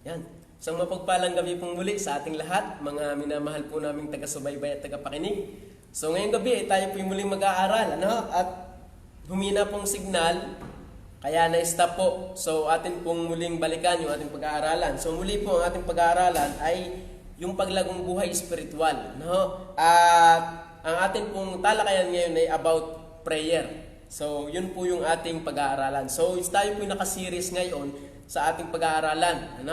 Yan. Isang mapagpalang gabi pong muli sa ating lahat, mga minamahal po naming taga-subaybay at taga-pakinig. So ngayong gabi ay tayo po yung muling mag-aaral, at humina pong signal, kaya na-stop po. So atin pong muling balikan yung ating pag-aaralan. So muli po ang ating pag-aaralan ay yung paglagong buhay spiritual. At ang ating pong talakayan ngayon ay about prayer. So yun po yung ating pag-aaralan. So tayo po yung naka-series ngayon sa ating pag-aaralan.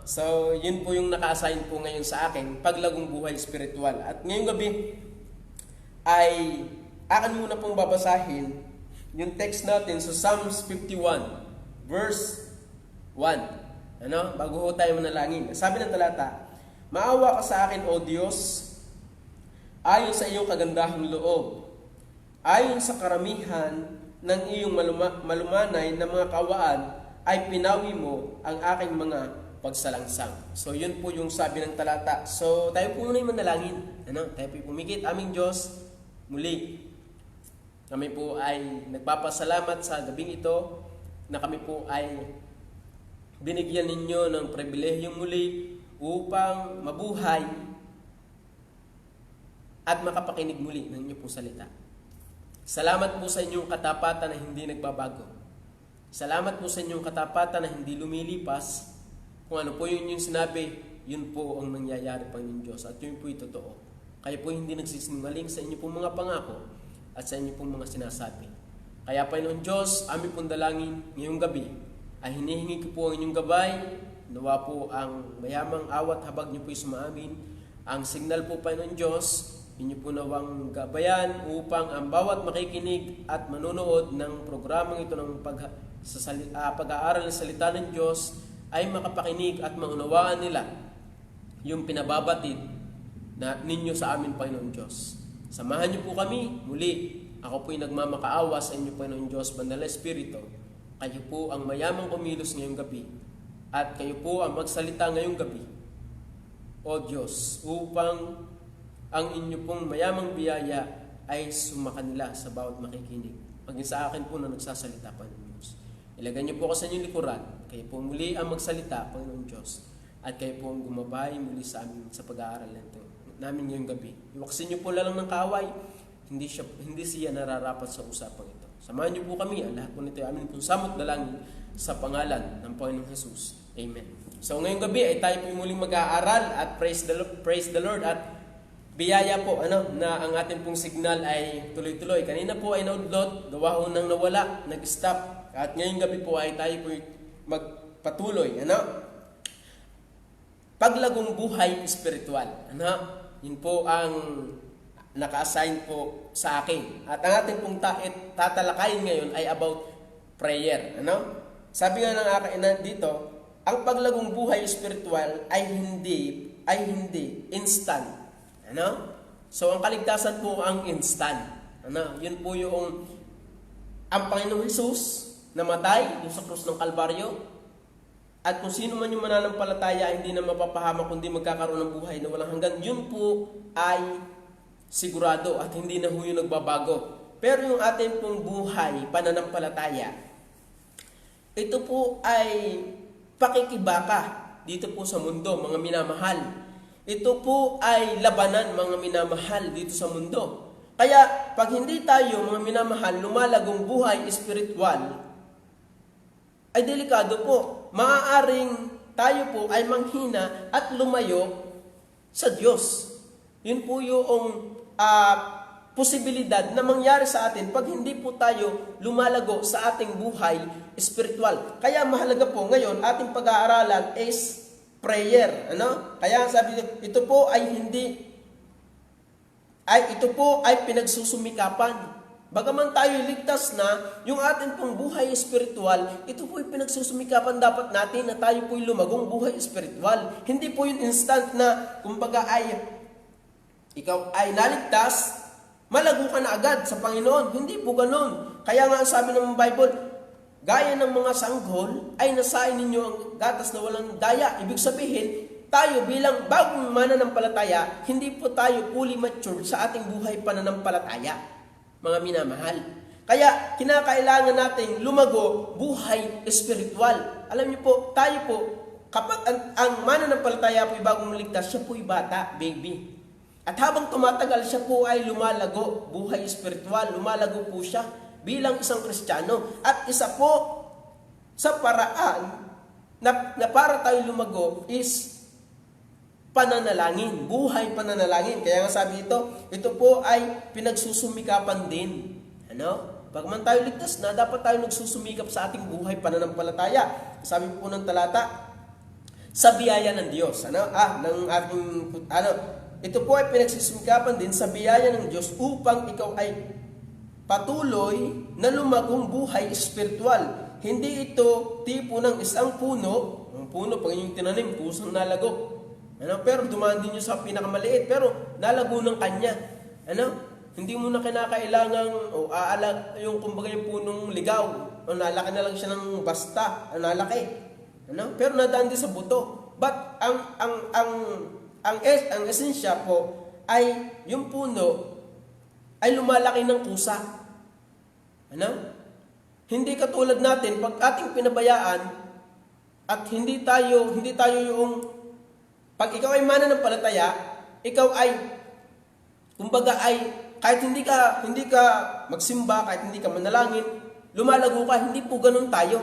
So yun po yung naka-assign po ngayon sa akin, paglagong buhay spiritual. At ngayong gabi ay akin muna pong babasahin yung text natin sa Psalms 51 verse 1. Bago ho tayo manalangin. Sabi ng talata, "Maawa ka sa akin, O Diyos, ayon sa iyong kagandahang loob, ayon sa karamihan ng iyong malumanay na mga kawaan, ay pinawi mo ang aking mga pagsalangsang." So yun po yung sabi ng talata. So tayo po muna yung manalangin. Tayo po pumikit. Aming Diyos, muli kami po ay nagpapasalamat sa gabing ito na kami po ay binigyan ninyo ng pribilehyong muli upang mabuhay at makapakinig muli ng inyo pong salita. Salamat po sa inyong katapatan na hindi nagbabago. Salamat po sa inyong katapatan na hindi lumilipas. Kung ano po yun yung sinabi, yun po ang nangyayari, Panginoon Diyos. At yun po yung totoo. Kayo po hindi nagsisinungaling sa inyo pong mga pangako at sa inyo pong mga sinasabi. Kaya, Panginoon Diyos, aming pong dalangin ngayong gabi ay hinihingi ko po ang inyong gabay. Nawa po ang mayamang awat habag niyo po sumaamin. Ang signal po, Panginoon Diyos, inyo po nawang gabayan upang ang bawat makikinig at manonood ng programang ito ng pag-aaral ng salita ng Diyos ay makapakinig at maunawaan nila yung pinababatid na ninyo sa amin, Panginoon Diyos. Samahan niyo po kami muli. Ako po'y nagmamakaawa sa inyo, Panginoon Diyos, Banal na Espiritu. Kayo po ang mayamang kumilos ngayong gabi at kayo po ang magsalita ngayong gabi, O Diyos, upang ang inyo pong mayamang biyaya ay sumakanila sa bawat makikinig. Maging sa akin po na nagsasalita, Panginoon Diyos. Ilagay niyo po ako sa inyong likuran. Kayo po muli ang magsalita, Panginoon Diyos. At kayo po ang gumabay muli sa amin sa pag-aaral namin ngayong gabi. Iwaksin niyo po lang ng kaaway. Hindi siya nararapat sa usapang ito. Samahan niyo po kami. Ang lahat po nito ay amin pong samot dalangin sa pangalan ng Panginoong Jesus. Amen. So ngayong gabi ay tayo po muling mag-aaral at praise the Lord at biyaya po na ang ating pong signal ay tuloy-tuloy. Kanina po ay naudlot, gawa ho nang nawala, nag-stop. At ngayong gabi po ay tayo po magpatuloy. Paglagong buhay spiritual. Yun po ang naka-assign po sa akin. At ang ating pong tatalakayin ngayon ay about prayer. Sabi nga ng akin dito, ang paglagong buhay spiritual ay hindi instant. So ang kaligtasan po ang instant. Yun po yung ang Panginoong Hesus namatay doon sa krus ng Kalbaryo. At kung sino man yung mananampalataya, hindi na mapapahamak kundi magkakaroon ng buhay na walang hanggan. Yun po ay sigurado at hindi na ho yung nagbabago. Pero yung ating pong buhay, pananampalataya, ito po ay pakikibaka dito po sa mundo, mga minamahal. Ito po ay labanan, mga minamahal, dito sa mundo. Kaya, pag hindi tayo, mga minamahal, lumalagong buhay espiritual, ay delikado po. Maaaring tayo po ay manghina at lumayo sa Diyos. Yun po yung posibilidad na mangyari sa atin pag hindi po tayo lumalago sa ating buhay espiritual. Kaya mahalaga po ngayon, ating pag-aaralan is prayer. Kaya sabi ito po ay pinagsusumikapan. Bagaman tayo ligtas na, yung ating pong buhay espiritual, ito po ay pinagsusumikapan dapat natin na tayo po ay lumagong buhay espiritual. Hindi po yung instant na, kumbaga ikaw ay naligtas, malago ka na agad sa Panginoon. Hindi po ganun. Kaya nga sabi ng Bible, gaya ng mga sanggol, ay nasain ninyo ang gatas na walang daya. Ibig sabihin, tayo bilang bagong mananampalataya, hindi po tayo fully mature sa ating buhay pananampalataya. Mga minamahal. Kaya kinakailangan nating lumago buhay espiritual. Alam niyo po, tayo po kapag ang mananampalataya po ay bagong maligtas, siya po ay bata, baby. At habang tumatagal, siya po ay lumalago, buhay espiritual, lumalago po siya bilang isang Kristiyano. At isa po sa paraan na para tayo lumago is pananalangin, buhay pananalangin. Kaya nga sabi ito po ay pinagsusumikapan din. Ano? Pag man tayo ligtas na, dapat tayo nagsusumikap sa ating buhay pananampalataya. Sabi po ng talata, sa biyaya ng Diyos. Ito po ay pinagsusumikapan din sa biyaya ng Diyos upang ikaw ay patuloy na lumagong buhay espiritual. Hindi ito tipo ng isang puno. Ang puno, pag yung tinanim, kusang nalago. Pero dumaan din nyo sa pinakamaliit, pero nalago ng kanya. Hindi mo na kinakailangang yung kumbaga yung punong ligaw, nalaki na lang siya ng basta, nalaki. Pero nadaan din sa buto. But ang esensya po ay yung puno ay lumalaki ng kusa. Hindi katulad natin pag ating pinabayaan at hindi tayo yung pag ikaw ay mananampalataya, ikaw ay kumbaga ay kahit hindi ka magsimba, kahit hindi ka manalangin, lumalago ka. Hindi po ganun tayo.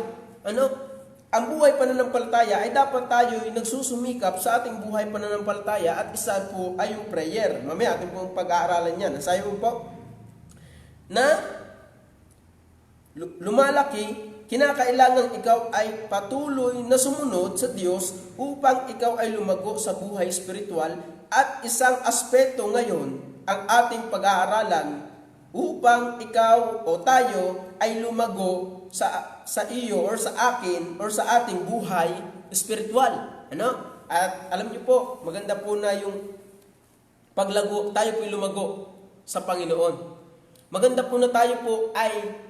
Ang buhay pananampalataya ay dapat tayo nagsusumikap sa ating buhay pananampalataya at isa po ay yung prayer. Mamaya ating pong pag-aaralan yan. Nasabi mo po na lumalaki, kinakailangan ikaw ay patuloy na sumunod sa Diyos upang ikaw ay lumago sa buhay espiritual. At isang aspeto ngayon ang ating pag-aaralan upang ikaw o tayo ay lumago sa iyo or sa akin or sa ating buhay espiritual. At alam niyo po, maganda po na yung paglago, tayo po lumago sa Panginoon. Maganda po na tayo po ay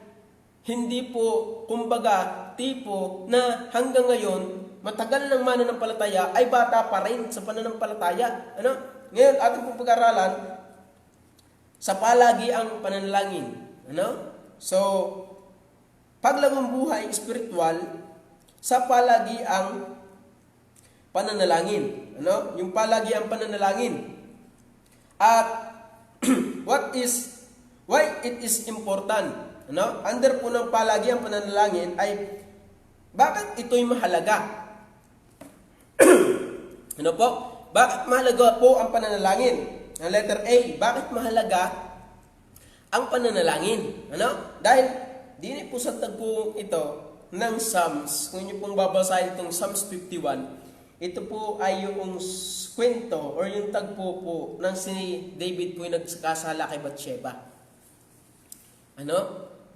hindi po, kumbaga, tipo na hanggang ngayon, matagal ng mananampalataya ay bata pa rin sa pananampalataya. Ngayon, ating pong pag-aralan, sa palagi ang pananalangin. So, paglagong buhay espiritual, sa palagi ang pananalangin. Yung palagi ang pananalangin. At why it is important? Under po ng palagi ang pananalangin ay bakit ito'y mahalaga? Bakit mahalaga po ang pananalangin? Ang letter A, bakit mahalaga ang pananalangin? Dahil din po sa tagpo ito ng Psalms, kung inyo pong babasahin itong Psalms 51, ito po ay yung kwento or yung tagpo po ng si David po yung nagkasala kay Bathsheba.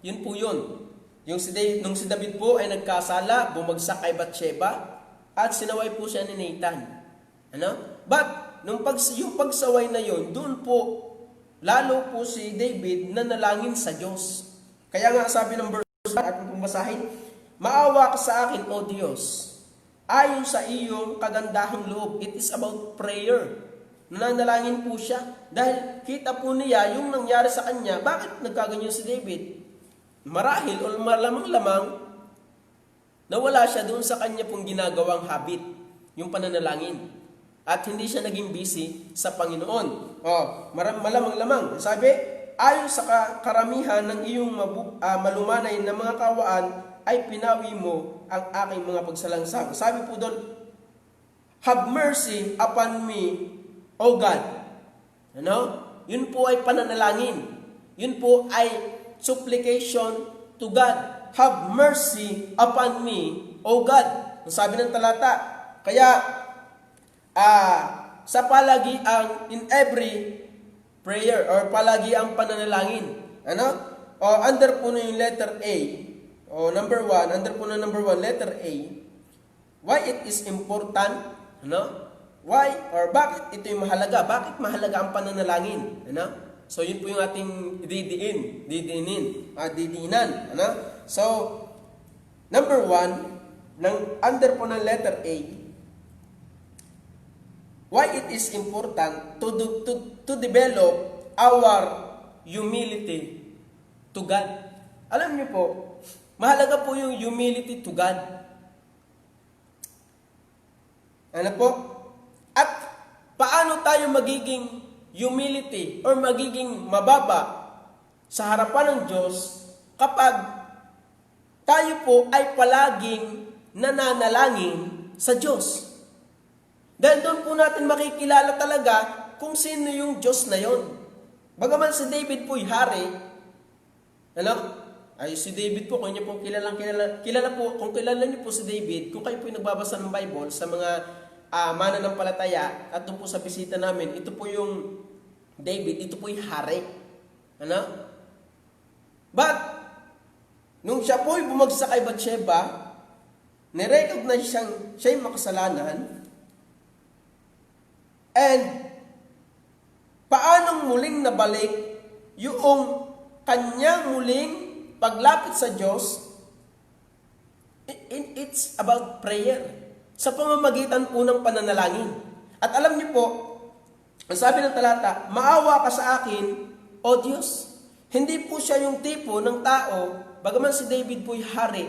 Yun po yun. Nung si David po ay nagkasala, bumagsak kay Bathsheba, at sinaway po siya ni Nathan. But, yung pagsaway na yun, doon po, lalo po si David na nalangin sa Diyos. Kaya nga sabi ng verse, at kung basahin, maawa ka sa akin, O Diyos, ayon sa iyong kagandahang loob. It is about prayer. Nananalangin po siya, dahil kita po niya yung nangyari sa kanya. Bakit nagkaganyan si David? Marahil o malamang-lamang nawala siya doon sa kanya pong ginagawang habit, yung pananalangin. At hindi siya naging busy sa Panginoon. Malamang-lamang. Sabi, ayon sa karamihan ng iyong malumanay na mga kawaan, ay pinawi mo ang aking mga pagsalangsang. Sabi po doon, have mercy upon me, O God. Yun po ay pananalangin. Yun po ay supplication to God. Have mercy upon me, O God. Ang sabi ng talata. Kaya, sa palagiang in every prayer or palagiang pananalangin. Under po na yung letter A. Number 1, under po na number 1, letter A. Why it is important? Why or bakit ito yung mahalaga? Bakit mahalaga ang pananalangin? So, yun po yung ating didiinan. So, number 1, under po ng letter A, why it is important to develop our humility to God. Alam niyo po, mahalaga po yung humility to God. Ano po? At paano tayo magiging humility or magiging mababa sa harapan ng Diyos kapag tayo po ay palaging nananalangin sa Diyos? Dahil doon po natin makikilala talaga kung sino yung Diyos na yon. Bagaman si David po'y hari, si David po, kung niyo pong kilala po, kung kilala niyo po si David, kung kayo po'y nagbabasa ng Bible sa mga mananampalataya at doon po sa bisita namin, ito po yung David, ito po'y hari. But, nung siya po'y bumagsak kay Bathsheba, nirecognize siya'y makasalanan, and paanong muling nabalik yung kanyang muling paglapit sa Diyos? It's about prayer. Sa pamamagitan po ng pananalangin. At alam niyo po, ang sabi ng talata, maawa ka sa akin, O Diyos. Hindi po siya yung tipo ng tao, bagaman si David po'y hari,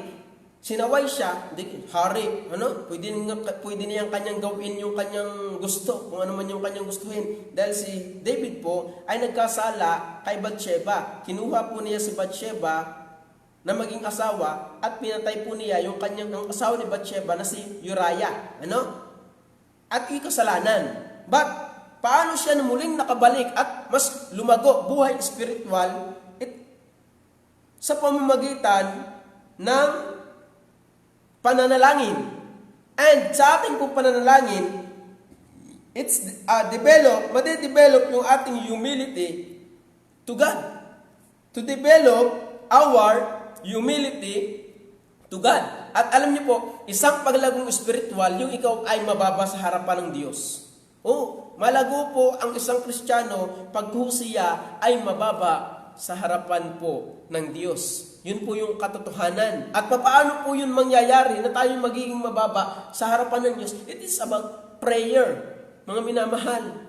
sinaway siya, hari, pwede niyang kanyang gawin yung kanyang gusto, kung ano man yung kanyang gustuhin. Dahil si David po ay nagkasala kay Bathsheba. Kinuha po niya si Bathsheba na maging asawa at pinatay po niya yung ang asawa ni Bathsheba na si Uriah. At ikasalanan. But, paano siya muling nakabalik at mas lumago, buhay spiritual, sa pamamagitan ng pananalangin. And sa ating pong pananalangin, it's made-develop yung ating humility to God. To develop our humility to God. At alam niyo po, isang paglagong spiritual, yung ikaw ay mababa sa harapan ng Diyos. Malago po ang isang Kristiyano pag siya ay mababa sa harapan po ng Diyos. Yun po yung katotohanan. At paano po yun mangyayari na tayo magiging mababa sa harapan ng Diyos? It is about prayer, mga minamahal.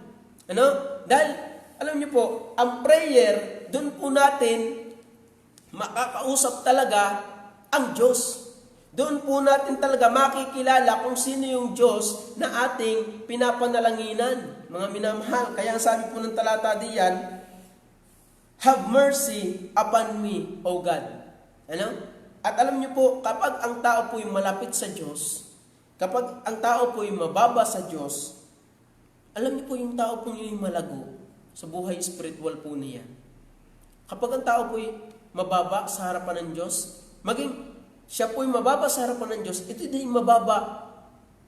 Dahil, alam niyo po, ang prayer, doon po natin makakausap talaga ang Diyos. Doon po natin talaga makikilala kung sino yung Diyos na ating pinapanalanginan, mga minamahal. Kaya ang sabi po ng talata diyan, have mercy upon me, O God. At alam niyo po, kapag ang tao po yung malapit sa Diyos, kapag ang tao po yung mababa sa Diyos, alam niyo po yung tao po yung malago sa buhay spiritual po niya. Kapag ang tao po yung mababa sa harapan ng Diyos, maging siya po yung mababa sa harapan ng Diyos, ito din mababa.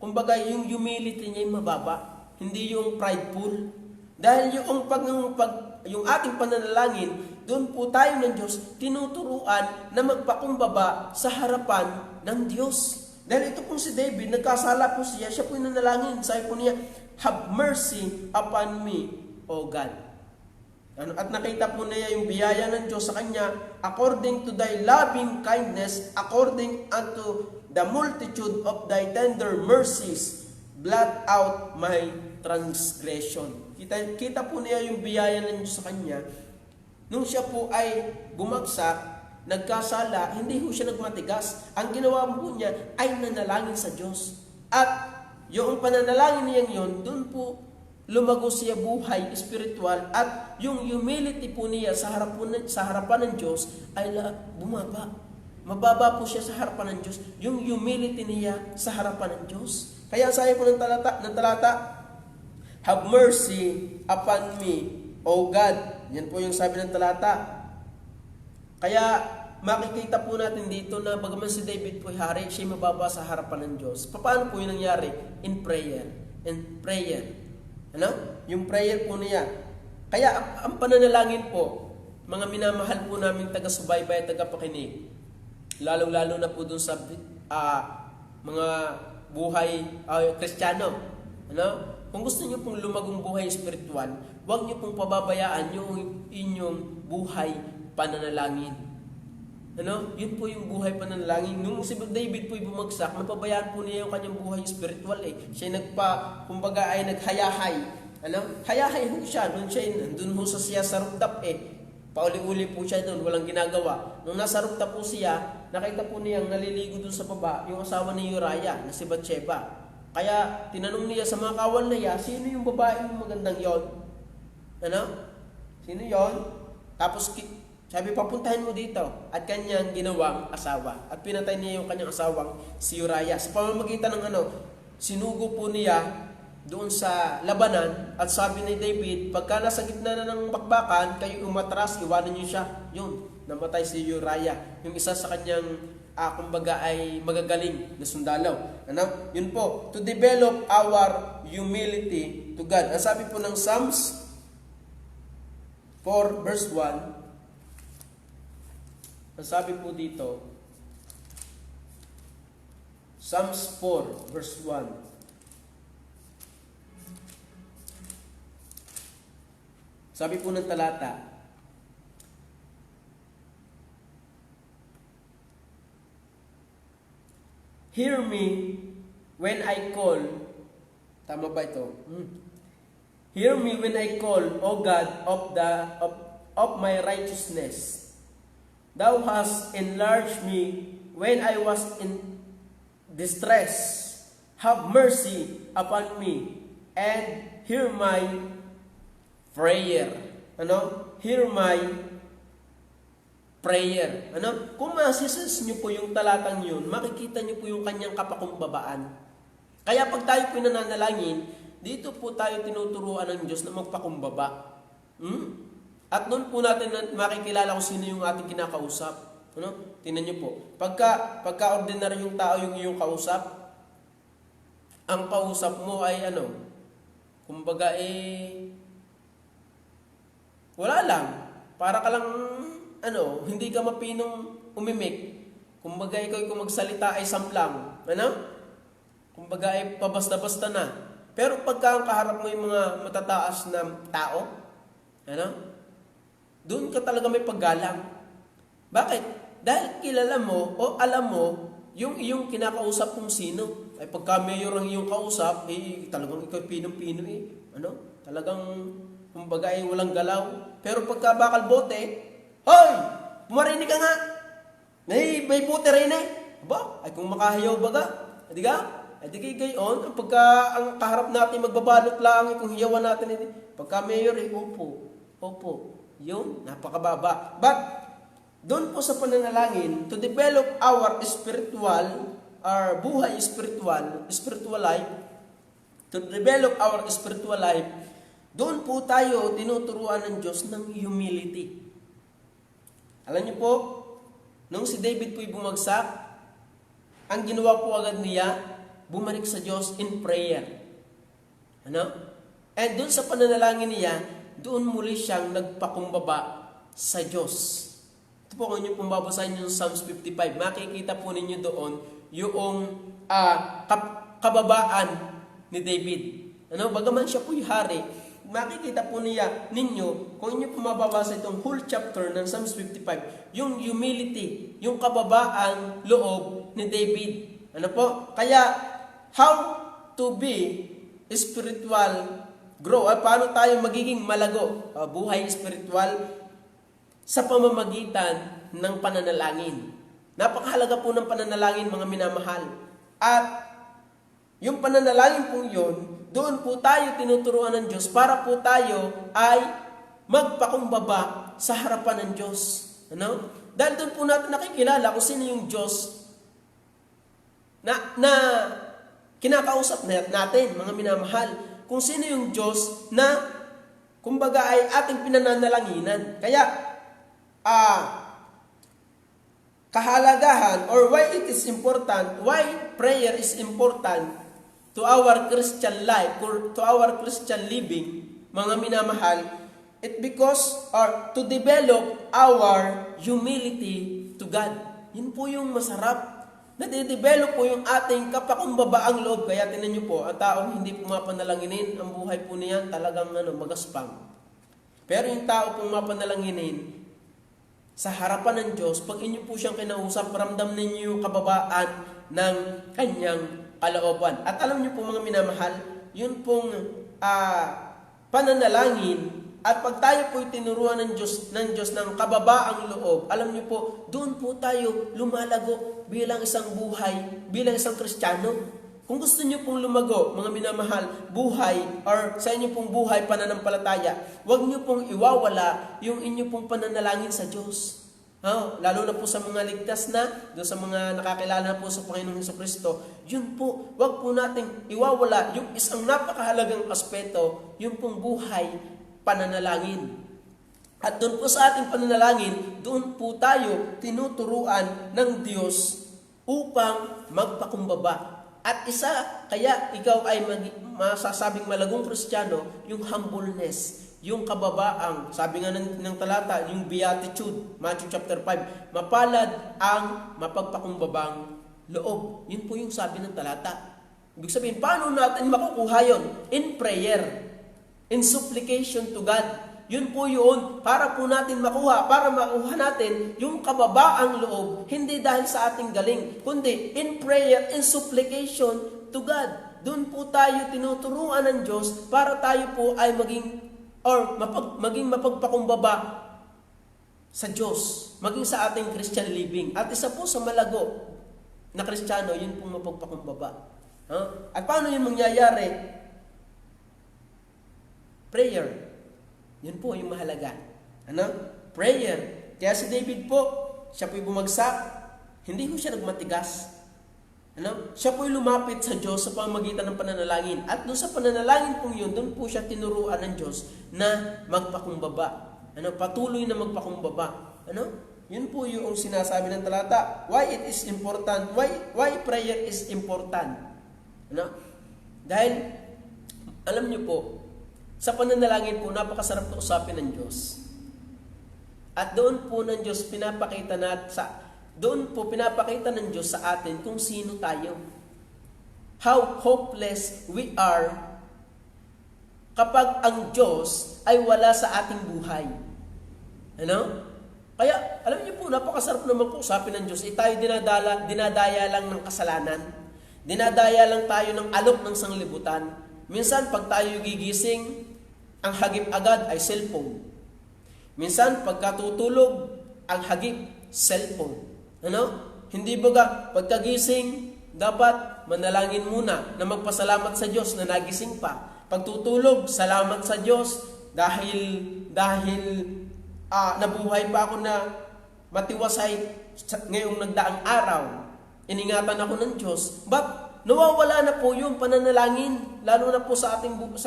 Kumbaga, yung humility niya yung mababa, hindi yung prideful. Dahil yung ating pananalangin, doon po tayo ng Diyos tinuturuan na magpakumbaba sa harapan ng Diyos. Dahil ito pong si David, nagkasala po siya po yung nanalangin. Sabi po niya, have mercy upon me, O God. At nakita po niya yung biyaya ng Diyos sa kanya, according to thy loving kindness, according unto the multitude of thy tender mercies, blot out my transgression. Kita po niya yung biyaya ng Diyos sa kanya. Nung siya po ay bumagsak, nagkasala, hindi po siya nagmatigas. Ang ginawa po niya ay nanalangin sa Diyos. At yung pananalangin niya yun, doon po lumago siya buhay spiritual at yung humility po niya sa harapan ng Diyos ay bumaba. Mababa po siya sa harapan ng Diyos. Yung humility niya sa harapan ng Diyos. Kaya sabi po ng talata, have mercy upon me, O God. Yan po yung sabi ng talata. Kaya makikita po natin dito na bagaman si David po hari, siya mababa sa harapan ng Diyos. Paano po yung nangyari? In prayer. Yung prayer po niya. Kaya ang pananalangin po, mga minamahal po namin taga-subaybay at taga-pakinig, lalong-lalo na po dun sa mga buhay Kristiyano. Kung gusto niyo pong lumagong buhay spiritual, huwag niyo pong pababayaan yung inyong buhay pananalangin. Yun po yung buhay pananalangin. Nung si David po bumagsak, napabayaan po niya yung kanyang buhay spiritual Siya kumbaga ay naghayahay. Hayahay ho siya. Doon ho siya sa rooftop Pauli-uli po siya doon, walang ginagawa. Nung nasa rooftop po siya, nakita po niyang naliligo doon sa baba, yung asawa ni Uriah, na si Bathsheba. Kaya tinanong niya sa mga kawal niya, sino yung babaeng magandang yon? Ano? Sino yon? Tapos sabi, papuntahin mo dito. At kanyang ginawang asawa. At pinatay niya yung kanyang asawang si Uriah. Sa pamamagitan ng sinugo po niya doon sa labanan. At sabi ni David, pagka nasa gitna na ng bakbakan, kayo umatras, iwanan niyo siya. Yun, namatay si Uriah. Yung isa sa kanyang kumbaga ay magagaling na sundalo. Ano? Yun po, to develop our humility to God. Ang sabi po ng Psalms 4 verse 1, ang sabi po dito, Psalms 4 verse 1, sabi po ng talata, hear me when I call. Tama ba ito? Hear me when I call, O God of my righteousness. Thou hast enlarged me when I was in distress. Have mercy upon me and hear my prayer. Ano? Hear my prayer. Ano? Kung masisas nyo po yung talatang yun, makikita nyo po yung kanyang kapakumbabaan. Kaya pag tayo pinananalangin, dito po tayo tinuturuan ng Diyos na magpakumbaba. At doon po natin makikilala kung sino yung ating kinakausap. Ano? Tingnan nyo po. Pagka ordinary yung tao yung iyong kausap, ang kausap mo ay kumbaga wala lang. Para ka lang, hindi ka mapinong umimik. Kumbaga ikaw kung magsalita ay samplang. Kumbaga ay pabasta-basta na. Pero pagka ang kaharap mo yung mga matataas na tao, doon ka talaga may paggalang. Bakit? Dahil kilala mo o alam mo yung iyong kinakausap kung sino. Ay pagka mayor ang iyong kausap, talagang ikaw pinong-pino Talagang, kumbaga ay walang galaw. Pero pagka bakal bote, hoy! Pumarinig ka nga! May bote rin Aba, ay kung makahayaw baga, di ka? Ay di gayon, pagka ang kaharap natin magbabalot lang, kung hiyawan natin, pagka mayor, opo. Yun, napakababa. But, doon po sa pananalangin, to develop our buhay spiritual life, to develop our spiritual life, doon po tayo tinuturuan ng Diyos ng humility. Alam niyo po, nung si David po'y bumagsak, ang ginawa po agad niya, bumalik sa Diyos in prayer. And doon sa pananalangin niya, doon muli siyang nagpakumbaba sa Diyos. Ito po kung inyo pong babasahin yung Psalms 55, makikita po ninyo doon yung kababaan ni David. Bagaman siya po'y hari, makikita po ninyo, kung inyo pong mababasa itong whole chapter ng Psalms 55, yung humility, yung kababaan loob ni David. Kaya, how to be spiritual grow, paano tayo magiging malago, buhay spiritual sa pamamagitan ng pananalangin. Napakahalaga po ng pananalangin, mga minamahal. At yung pananalangin po yun, doon po tayo tinuturuan ng Diyos para po tayo ay magpakumbaba sa harapan ng Diyos. Dahil doon po natin nakikilala kung sino yung Diyos na kinakausap natin, mga minamahal. Kung sino yung Diyos na, kumbaga ay ating pinananalanginan. Kaya, kahalagahan or why it is important, why prayer is important to our Christian life or to our Christian living, mga minamahal, it because to develop our humility to God. Yun po yung masarap. Nade-develop po yung ating kapakumbabaang loob. Kaya tinan nyo po, ang taong hindi pumapanalanginin, ang buhay po niyan talagang magaspang. Pero yung tao pong mapanalanginin, sa harapan ng Diyos, pag inyo po siyang kinausap, ramdam ninyo yung kababaan ng kanyang kalooban. At alam nyo po mga minamahal, yun pong pananalangin. At pag tayo po'y tinuruan ng Diyos ng kababaang loob, alam niyo po, doon po tayo lumalago bilang isang buhay, bilang isang Kristiyano. Kung gusto niyo pong lumago, mga minamahal, buhay or sa inyo pong buhay pananampalataya, huwag niyo pong iwawala yung inyo pong pananalangin sa Diyos. Lalo na po sa mga ligtas na, doon sa mga nakakilala na po sa Panginoong Jesucristo, yun po, huwag po nating iwawala yung isang napakahalagang aspeto, yung pong buhay pananalangin. At doon po sa ating pananalangin, doon po tayo tinuturuan ng Diyos upang magpakumbaba. At isa, kaya ikaw ay masasabing malagong Kristiyano, yung humbleness, yung kababaang, sabi nga ng talata, yung beatitude, Matthew chapter 5, mapalad ang mapagpakumbabang loob. Yun po yung sabi ng talata. Ibig sabihin, paano natin makukuha yun? In prayer, in supplication to God. Yun po yun, para po natin makuha, para makuha natin yung kababaang loob, hindi dahil sa ating galing, kundi in prayer, in supplication to God. Doon po tayo tinuturuan ng Diyos para tayo po ay maging mapagpakumbaba sa Diyos, maging sa ating Christian living. At isa po sa malago na Kristiyano, yun pong mapagpakumbaba. At paano yun mangyayari? Prayer. Yun po yung mahalaga. Prayer. Kaya si David po, siya po'y bumagsak, hindi po siya nagmatigas. Siya po'y lumapit sa Diyos sa pamamagitan ng pananalangin. At doon sa pananalangin pong yun, doon po siya tinuruan ng Diyos na magpakumbaba. Patuloy na magpakumbaba. Yun po yung sinasabi ng talata. Why it is important? Why prayer is important? Dahil, alam niyo po, sa pananalangin po, napakasarap na usapin ng Diyos. At doon po ng Diyos pinapakita ng Diyos sa atin kung sino tayo. How hopeless we are kapag ang Diyos ay wala sa ating buhay. Kaya, alam niyo po, napakasarap naman po usapin ng Diyos. Tayo dinadaya lang ng kasalanan. Dinadaya lang tayo ng alok ng sanglibutan. Minsan, pag tayo gigising, ang hagip agad ay cellphone. Minsan, pagkatutulog, ang hagip, cellphone. Hindi baga, pagkagising, dapat manalangin muna na magpasalamat sa Diyos na nagising pa. Pagtutulog, salamat sa Diyos dahil nabuhay pa ako na matiwasay ngayong nagdaang araw. Iningatan ako ng Diyos. But, nawawala na po yung pananalangin, lalo na po sa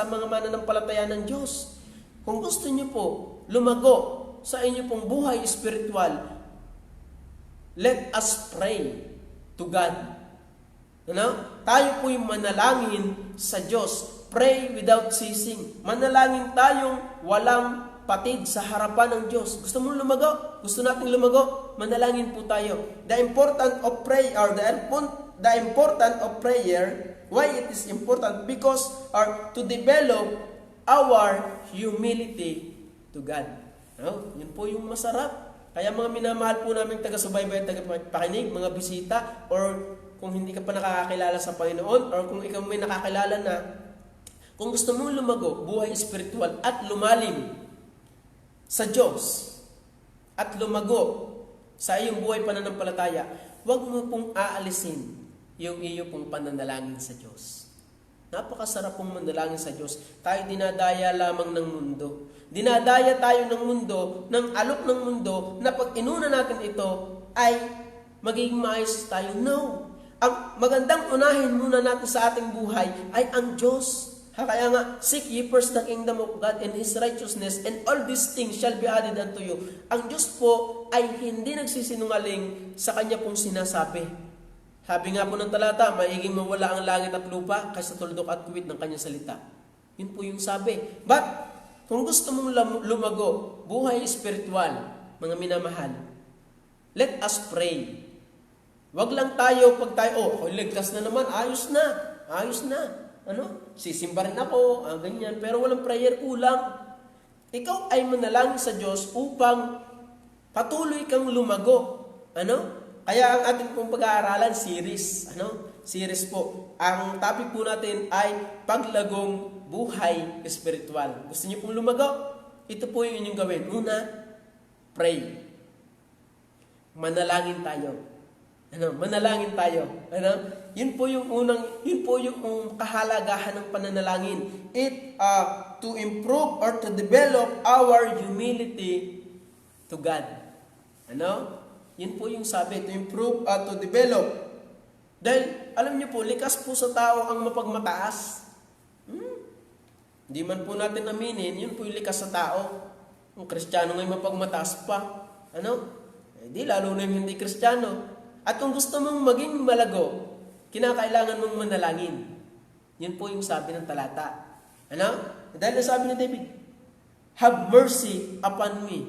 mga mananampalataya ng Diyos. Kung gusto niyo po lumago sa inyo pong buhay spiritual, let us pray to God. Tayo po yung manalangin sa Diyos. Pray without ceasing. Manalangin tayong walang patid sa harapan ng Diyos. Gusto mong lumago? Gusto nating lumago? Manalangin po tayo. The importance of prayer, why it is important? Because to develop our humility to God. Yun po yung masarap. Kaya mga minamahal po namin taga-subaybay, taga-pakinig, mga bisita, or kung hindi ka pa nakakakilala sa Panginoon, or kung ikaw may nakakilala na, kung gusto mong lumago, buhay spiritual at lumalim sa Diyos, at lumago sa iyong buhay pananampalataya, huwag mo pong aalisin yung iyo pong pananalangin sa Diyos. Napakasarap pong manalangin sa Diyos. Tayo dinadaya lamang ng mundo. Dinadaya tayo ng mundo, ng alok ng mundo, na pag inuna natin ito, ay magiging maayos tayo. No. Ang magandang unahin muna natin sa ating buhay ay ang Diyos. Kaya nga, seek ye first the kingdom of God and His righteousness, and all these things shall be added unto you. Ang Diyos po ay hindi nagsisinungaling sa Kanya pong sinasabi. Sabi nga po ng talata, maiging mawala ang langit at lupa kaysa tuldok at kuwit ng Kanyang salita. Yun po yung sabi. But, kung gusto mong lumago, buhay spiritual, mga minamahal, let us pray. Wag lang tayo, pag tayo, ligtas na naman, ayos na. Sisimba rin ako, ganyan. Pero walang prayer, kulang. Ikaw ay manalangin sa Diyos upang patuloy kang lumago. Kaya ang ating pong pag-aaralan, series. Series po. Ang topic po natin ay paglagong buhay espiritual. Gusto niyo pong lumago? Ito po yung inyong gawin. Una, pray. Manalangin tayo. Manalangin tayo. Yun po yung kahalagahan ng pananalangin. It to improve or to develop our humility to God. Ano? Yun po yung sabi, to improve to develop. Dahil, alam niyo po, likas po sa tao ang mapagmataas. Hindi man po natin aminin, yun po yung likas sa tao. Kung Kristiyano ngayon mapagmataas pa, ano? Di lalo na yung hindi Kristiyano. At kung gusto mong maging malago, kinakailangan mong manalangin. Yun po yung sabi ng talata. Ano? Dahil sabi ni David, have mercy upon me,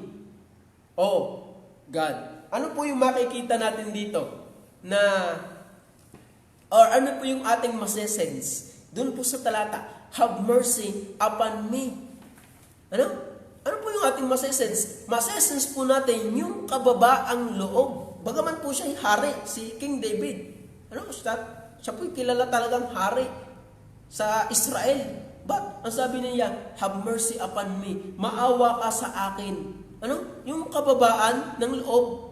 oh God. Ano po yung makikita natin dito? Or ano po yung ating masesense? Doon po sa talata, have mercy upon me. Ano? Ano po yung ating masesense? Masesense po natin yung kababaang loob. Bagaman po siya hari, si King David. Ano? Siya po kilala talagang hari sa Israel. But, ang sabi niya, have mercy upon me. Maawa ka sa akin. Ano? Yung kababaan ng loob.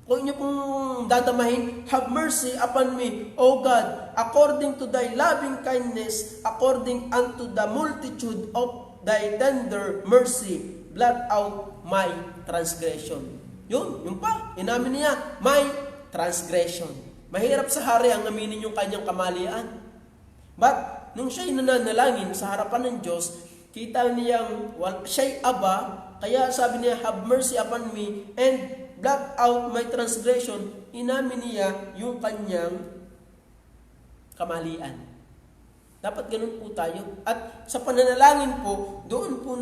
Kung inyo pong dadamahin, have mercy upon me, O God, according to thy loving kindness, according unto the multitude of thy tender mercy, blot out my transgression. Yun pa. Inamin niya, my transgression. Mahirap sa hari ang aminin yung kanyang kamalian. But, nung siya'y nananalangin sa harapan ng Diyos, kita niyang siya'y Aba, kaya sabi niya, have mercy upon me, and blot out my transgression. Inamin niya yung kanyang kamalian. Dapat ganun po tayo. At sa pananalangin po, doon po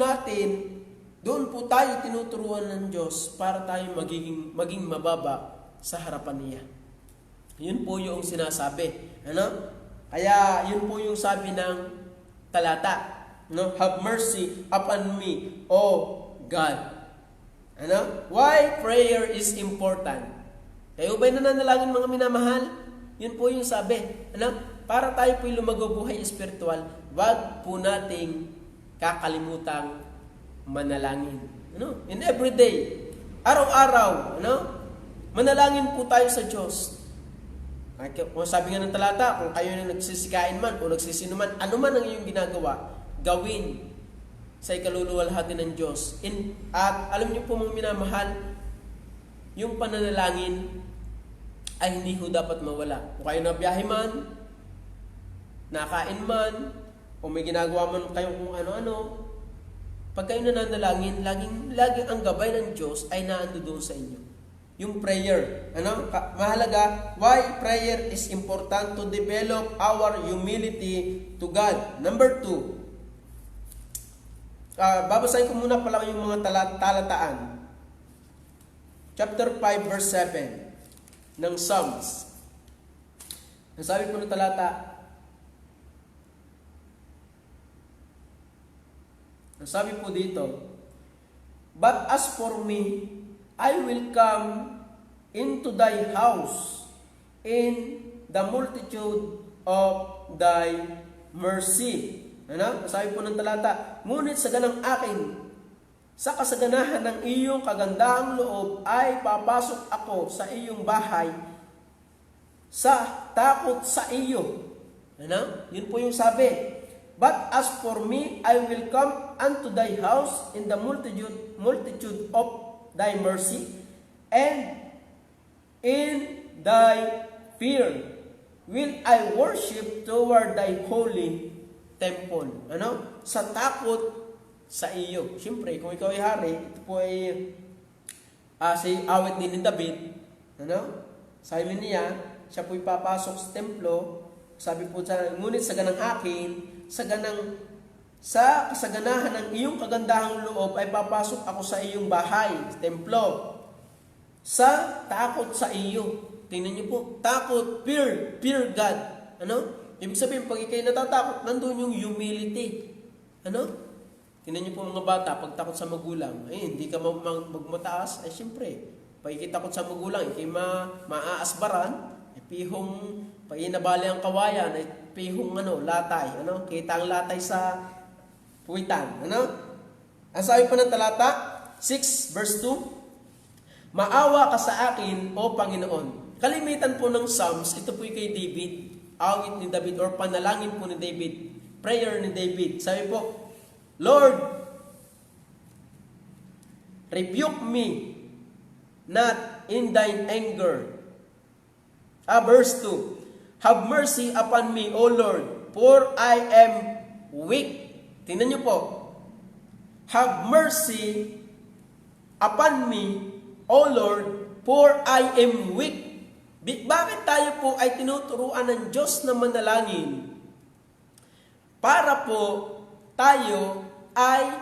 tayo tinuturuan ng Diyos para tayo maging mababa sa harapan niya. Yun po yung sinasabi. Ano? Kaya yun po yung sabi ng talata. No? Have mercy upon me, O God. Ano? Why prayer is important? Kayo ba'y nananalangin mga minamahal? Yun po yung sabi. Ano? Para tayo po'y lumago-buhay espiritual, wag po nating kakalimutang manalangin. Ano? In every day, araw-araw, ano? Manalangin po tayo sa Diyos. Kung sabi nga ng talata, kung kayo na nagsisikain man o nagsisinuman, ano man ang iyong ginagawa, gawin sa ikaluluwalhati ng Diyos. At alam niyo po mga minamahal, yung pananalangin ay hindi ho dapat mawala. Kung kayo nabiyahe man, nakain man, o may ginagawa man kayo kung ano-ano, pag kayo nananalangin, laging ang gabay ng Diyos ay naando doon sa inyo. Yung prayer. Ano? Mahalaga, why prayer is important to develop our humility to God. Number 2, babasahin ko muna pala yung mga talataan. Chapter 5 verse 7 ng Psalms. Ang sabi po ng talata, ang sabi po dito, but as for me, I will come into thy house in the multitude of thy mercy. Ano? Sabi po ng talata, ngunit sa ganang akin, sa kasaganahan ng iyong kagandahang loob, ay papasok ako sa iyong bahay sa takot sa iyo. Ano? Yun po yung sabi. But as for me, I will come unto thy house in the multitude of thy mercy, and in thy fear will I worship toward thy holy temple. Ano? Sa takot sa iyo. Siyempre, kung ikaw ay hari, ito po ay si awit din ni David. Ano? Sabi niya, siya po papasok sa templo. Sabi po sa, ngunit sa ganang akin, sa kasaganahan ng iyong kagandahang loob ay papasok ako sa iyong bahay, templo. Sa takot sa iyo. Tingnan niyo po, takot, fear God. Ano? Ibig sabihin, pag ikay natatakot, nandun yung humility. Ano? Tingnan niyo po mga bata, pag takot sa magulang, ay hindi ka magmataas, ay siyempre, pag ikitakot sa magulang, ikay maaasbaran, ay pihong, pag inabali ang kawayan, ay pihong latay. Ano? Kita ang latay sa puwitan. Ano? Ang sabi pa ng talata, 6 verse 2, maawa ka sa akin, O Panginoon. Kalimitan po ng Psalms, ito po kay David. awit ni David or panalangin po ni David, prayer ni David. Sabi po, Lord, rebuke me not in thine anger. Verse 2, have mercy upon me, O Lord, for I am weak. Tingnan niyo po, have mercy upon me, O Lord, for I am weak. Bakit tayo po ay tinuturuan ng Diyos na manalangin? Para po tayo ay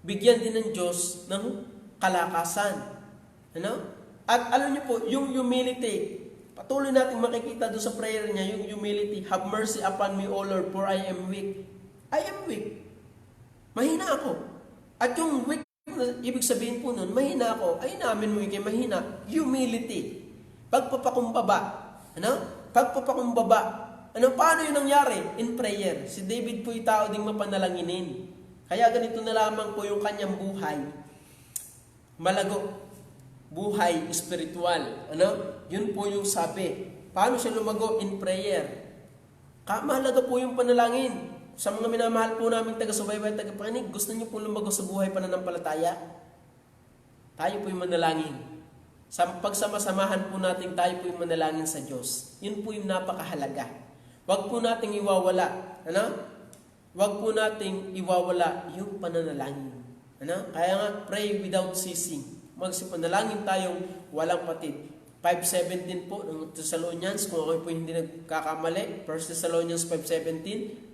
bigyan din ng Diyos ng kalakasan. Ano? At alam niyo po, yung humility, patuloy natin makikita doon sa prayer niya, yung humility, have mercy upon me, O Lord, for I am weak. I am weak. Mahina ako. At yung weak, ibig sabihin po nun, mahina ako. Ay namin mo ikay mahina. Humility. Pagpapakumbaba. Ano? Pagpapakumbaba. Ano? Paano yun nangyari? In prayer. Si David po yung tao ding mapanalanginin. Kaya ganito na lamang po yung kanyang buhay. Malago. Buhay spiritual. Ano? Yun po yung sabi. Paano siya lumago? In prayer. Mahalaga po yung panalangin. Sa mga minamahal po namin taga-subaybay at taga-pakinig, gusto niyo po lumago sa buhay pananampalataya? Tayo po yung manalangin. Sa pagsama-samahan po natin, tayo po yung manalangin sa Diyos. Yun po yung napakahalaga. Huwag po nating iwawala. Ano? Huwag po nating iwawala yung pananalangin. Ano? Kaya nga, pray without ceasing. Magsipanalangin tayong walang patid. 5:17 po ng Thessalonians, kung ako po hindi nagkakamali, 1 Thessalonians 5:17,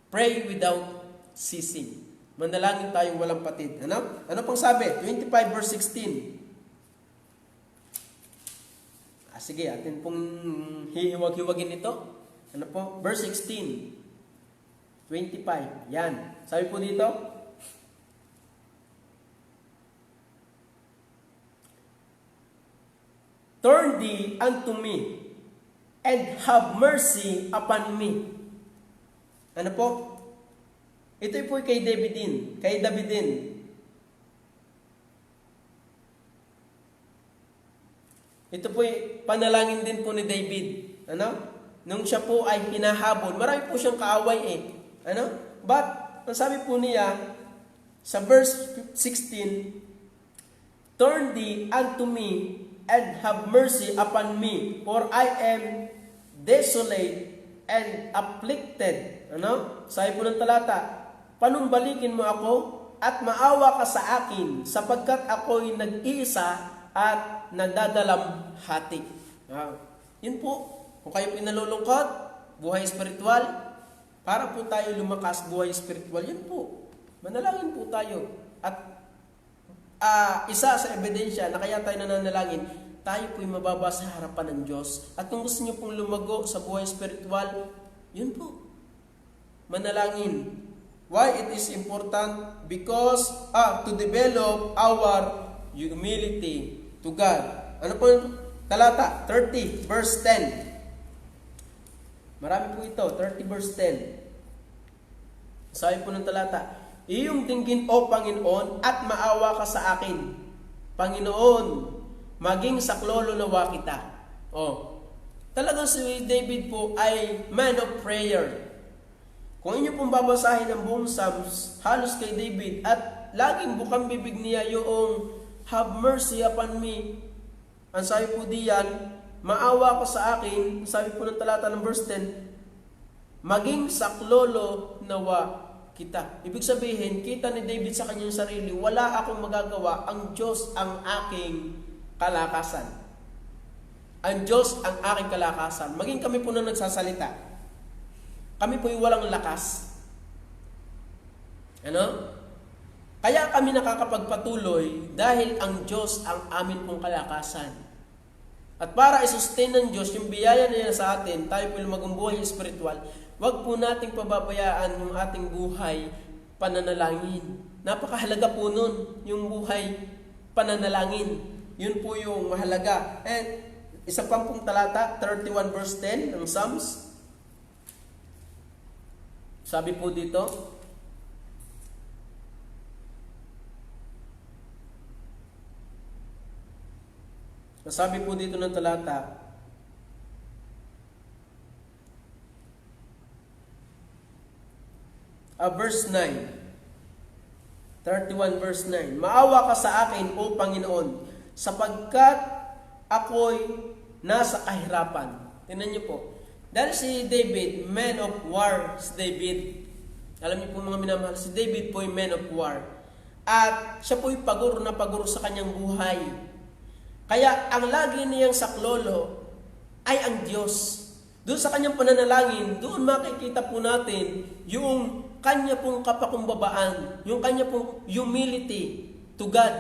pray without ceasing. Manalangin tayong walang patid. Ano? Ano pang sabi? 25 verse 16. Sige, atin pong hihiwag-hiwagin ito. Ano po? Verse 16. 25. Yan. Sabi po dito, turn thee unto me, and have mercy upon me. Ano po? Ito po kay David din. Kay David din. Ito po panalangin din po ni David. Ano? Nung siya po ay hinahabol. Marami po siyang kaaway eh. Ano? But, ang sabi po niya, sa verse 16, turn thee unto me, and have mercy upon me, for I am desolate and afflicted. Ano? Sabi po ng talata, panumbalikin mo ako at maawa ka sa akin, sapagkat ako'y nag-iisa at nagdadalamhati. Yun po, kung kayo pinalulungkot, buhay spiritual, para po tayo lumakas buhay spiritual, yun po. Manalangin po tayo. At isa sa ebidensya na kaya tayo nananalangin, tayo po'y mababa sa harapan ng Diyos. At kung gusto niyo pong lumago sa buhay spiritual, yun po. Manalangin. Why it is important? Because to develop our humility to God. Ano po yung talata? 30 verse 10. Marami po ito. 30 verse 10. Sabi po ng talata, iyong dinggin o Panginoon at maawa ka sa akin. Panginoon, maging saklolo nawa kita. Talagang si David po ay man of prayer. Kung inyo pong babasahin ang buong Psalms, halos kay David, at laging bukang bibig niya yung have mercy upon me. Ang sabi po diyan, maawa ka sa akin. Sabi po ng talata ng verse 10, maging saklolo nawa kita. Ibig sabihin, kita ni David sa kanyang sarili, wala akong magagawa, ang Diyos ang aking kalakasan. Ang Diyos ang aking kalakasan. Maging kami po na nagsasalita, kami po yung walang lakas. Ano? Kaya kami nakakapagpatuloy dahil ang Diyos ang amin pong kalakasan. At para i-sustain ng Diyos yung biyaya niya sa atin, tayo po lumagong buhay spiritual, wag po nating pababayaan yung ating buhay pananalangin. Napakahalaga po nun, yung buhay pananalangin. Yun po yung mahalaga. And isa pang pong talata, 31 verse 10 ng Psalms. Sabi po dito, sabi po dito ng talata, verse 9. 31 verse 9. Maawa ka sa akin, O Panginoon, sapagkat ako'y nasa kahirapan. Tingnan niyo po. Dahil si David, man of war si David. Alam niyo po mga minamahal, si David po ay man of war. At siya po ay paguro na paguro sa kanyang buhay. Kaya ang lagi niyang saklolo ay ang Diyos. Doon sa kanyang pananalangin, doon makikita po natin yung kanya pong kapakumbabaan, yung kanya pong humility to God.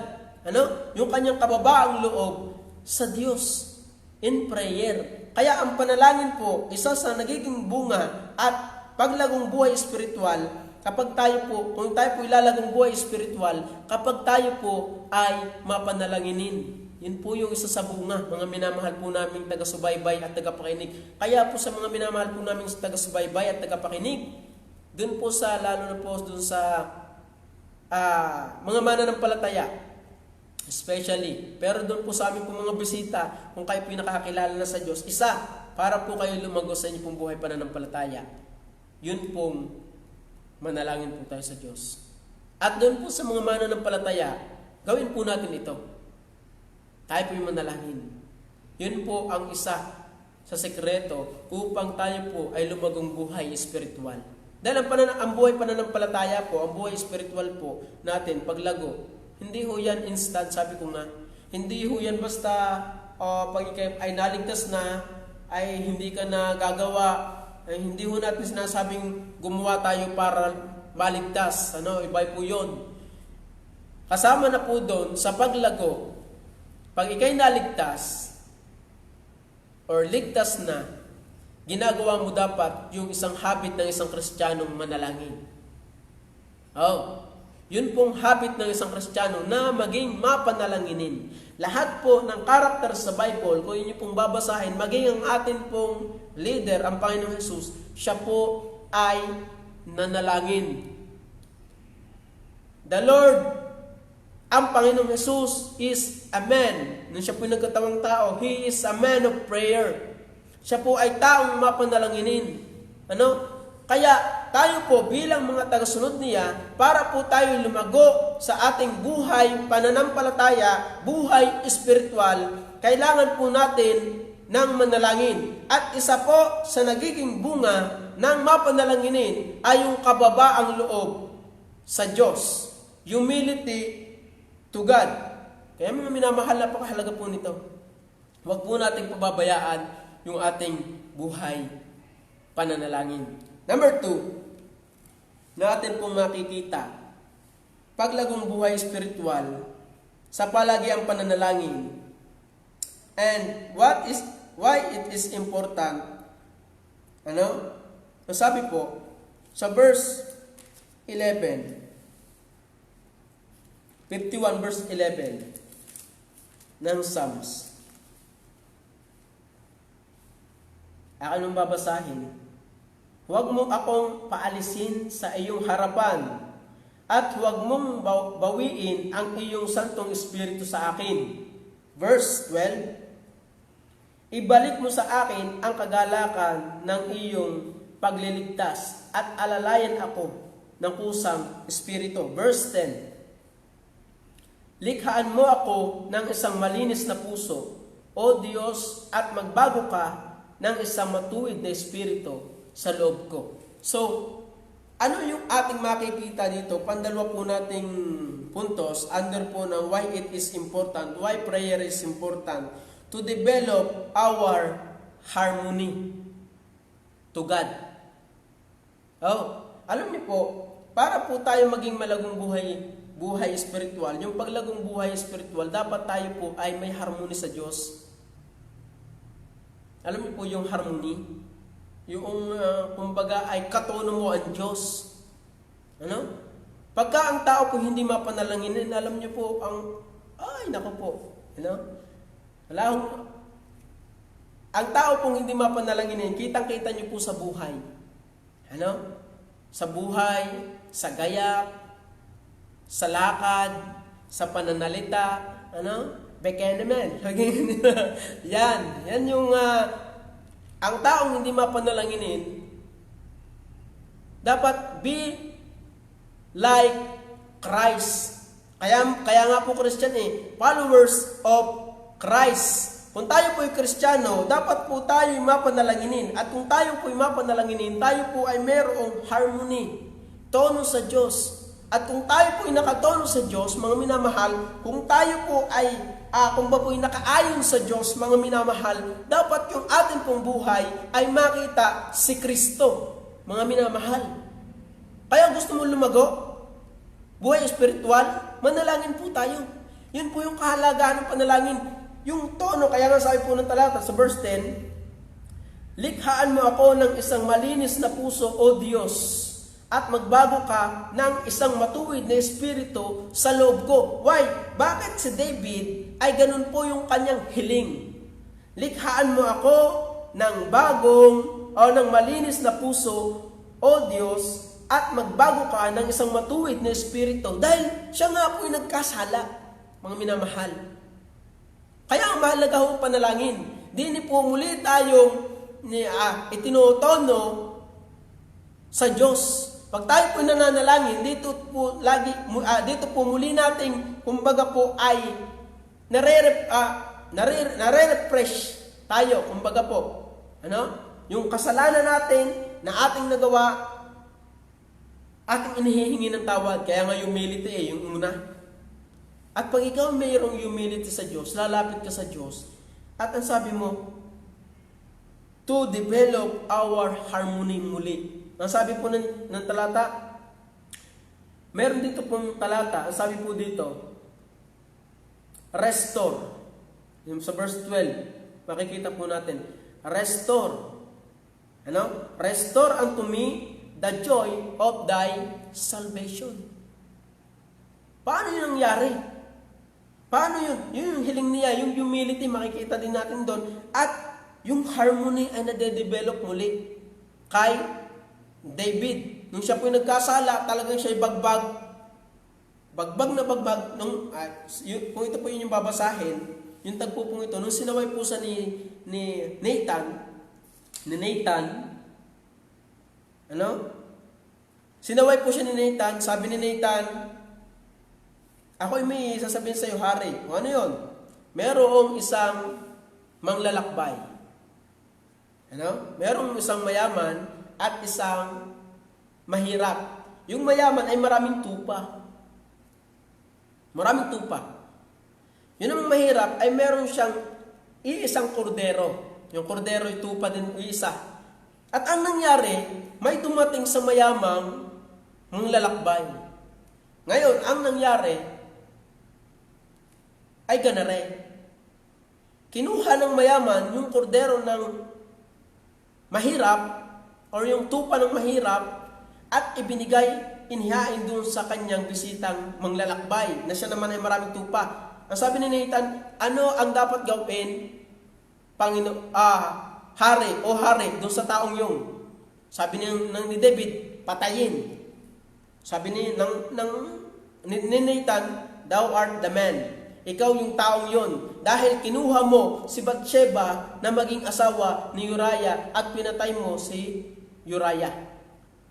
Yung kanyang kababaang loob sa Diyos in prayer. Kaya ang panalangin po, isa sa nagiging bunga at paglagong buhay espiritual, kapag tayo po, kung tayo po ilalagong buhay espiritual, kapag tayo po ay mapanalanginin. Yun po yung isa sa bunga, mga minamahal po naming taga-subaybay at taga-pakinig. Kaya po sa mga minamahal po naming taga-subaybay at taga-pakinig, dun po sa, lalo na po dun sa mga mananampalataya, especially. Pero dun po sa amin po mga bisita, kung kayo po yung nakakilala na sa Diyos, isa, para po kayo lumago sa inyo pong buhay pananampalataya. Yun pong manalangin po tayo sa Diyos. At dun po sa mga mananampalataya, gawin po natin ito. Tayo po yung manalangin. Yun po ang isa sa sekreto upang tayo po ay lumagong buhay espiritual. Dahil ang buhay pananampalataya po, ang buhay espiritual po natin, paglago, hindi ho yan instant, sabi ko nga. Hindi ho yan basta pag ikaw ay naligtas na, ay hindi ka na gagawa, ay hindi ho natin sinasabing gumawa tayo para maligtas. Iba po yun. Kasama na po doon sa paglago, pag ikay naligtas or ligtas na, ginagawa mo dapat yung isang habit ng isang Kristiyanong manalangin. Yun pong habit ng isang Kristiyano na maging mapanalanginin. Lahat po ng karakter sa Bible, kung inyo pong babasahin, maging ang atin pong leader, ang Panginoong Jesus, siya po ay nanalangin. The Lord, ang Panginoong Jesus is a man. Nung siya po nagkatawang tao, He is a man of prayer. Siya po ay taong mapanalanginin. Kaya tayo po bilang mga tagasunod niya, para po tayo lumago sa ating buhay pananampalataya, buhay espiritual, kailangan po natin ng manalangin. At isa po sa nagiging bunga ng mapanalanginin ay yung kababaang loob sa Diyos. Humility to God. Kaya mga minamahal, napakahalaga po nito. Huwag po nating pababayaan yung ating buhay pananalangin. Number 2, natin pong makikita, paglagong buhay espiritual sa palagiang pananalangin. And why it is important? Sabi po sa verse 11, 51 verse 11 ng Psalms. Akin nung babasahin, huwag mo akong paalisin sa iyong harapan at huwag mong bawiin ang iyong Santong Espiritu sa akin. Verse 12, ibalik mo sa akin ang kagalakan ng iyong pagliligtas at alalayan ako ng kusang Espiritu. Verse 10, likhaan mo ako ng isang malinis na puso, O Diyos, at magbago ka ng isang matuwid na espiritu sa loob ko. So, ano yung ating makikita dito? Pandalawa po nating puntos under po ng why it is important, why prayer is important, to develop our harmony to God. Alam niyo po, para po tayo maging malagong buhay espiritual, yung paglagong buhay espiritual, dapat tayo po ay may harmony sa Diyos. Alam niyo po yung harmony? Yung kumbaga ay katono mo ang Diyos. Pagka ang tao po hindi mapanalanginin, alam niyo po, nako po. Ang tao pong hindi mapanalanginin, kitang-kita niyo po sa buhay. Sa buhay, sa gayak, sa lakad, sa pananalita, beke naman. Yan yung ang taong hindi mapanalanginin, dapat be like Christ. Kaya nga po Christian followers of Christ. Kung tayo po'y Kristiyano, dapat po tayo'y mapanalanginin. At kung tayo po'y mapanalanginin, tayo po ay mayroong harmony, tono sa Diyos. At kung tayo po'y nakatono sa Diyos, mga minamahal, kung tayo po ay, kung ba po'y nakaayon sa Diyos, mga minamahal, dapat yung ating pong buhay ay makita si Kristo, mga minamahal. Kaya gusto mo lumago? Buhay espiritual? Manalangin po tayo. Yun po yung kahalagaan ng panalangin. Yung tono, kaya nga sabi po ng talata sa verse 10, likhaan mo ako ng isang malinis na puso, O Diyos, at magbago ka ng isang matuwid na espiritu sa loob ko. Why? Bakit si David ay ganun po yung kanyang hiling? Likhaan mo ako ng bagong o ng malinis na puso, O Diyos, at magbago ka ng isang matuwid na espiritu. Dahil siya nga po yung nagkasala, mga minamahal. Kaya ang mahalaga ho panalangin. Di po muli tayong itinutono sa Diyos. Pag tayo po nananalangin, dito po muli nating kumbaga po ay nare-refresh tayo, kumbaga po. Yung kasalanan natin na ating nagawa, ating inihihingi ng tawad. Kaya nga humility yung una. At pag ikaw mayroong humility sa Diyos, lalapit ka sa Diyos, at ang sabi mo, to develop our harmony muli. Ang sabi po ng talata, meron dito pong talata, ang sabi po dito, restore. Yung sa verse 12, makikita po natin, restore. Restore unto me the joy of thy salvation. Paano yun nangyari? Paano yun? Yung hiling niya, yung humility, makikita din natin doon. At yung harmony ay nade-develop muli kay David. Nung siya po yung nagkasala, talagang siya bagbag. Bagbag na bagbag. Kung ito po yun yung babasahin, yung tagpo pong ito, nung sinaway po sa ni Nathan, sinaway po siya ni Nathan, sabi ni Nathan, ako'y may sasabihin sa iyo, hari. O ano yun? Merong isang manglalakbay. Merong isang mayaman at isang mahirap. Yung mayaman ay maraming tupa. Maraming tupa. Yun ang mahirap ay meron siyang iisang kordero. Yung kordero ay tupa din isa. At ang nangyari, may dumating sa mayamang manglalakbay. Ngayon, ang nangyari ay ganare. Kinuha ng mayaman yung kordero ng mahirap or yung tupa ng mahirap at ibinigay, inihain doon sa kanyang bisitang manglalakbay na siya naman ay maraming tupa. Ang sabi ni Nathan, ano ang dapat gawin, hari doon sa taong yung? Sabi ni David, patayin. Sabi ni Nathan, thou art the man. Ikaw yung taong yon. Dahil kinuha mo si Bathsheba na maging asawa ni Uriah at pinatay mo si Uriah.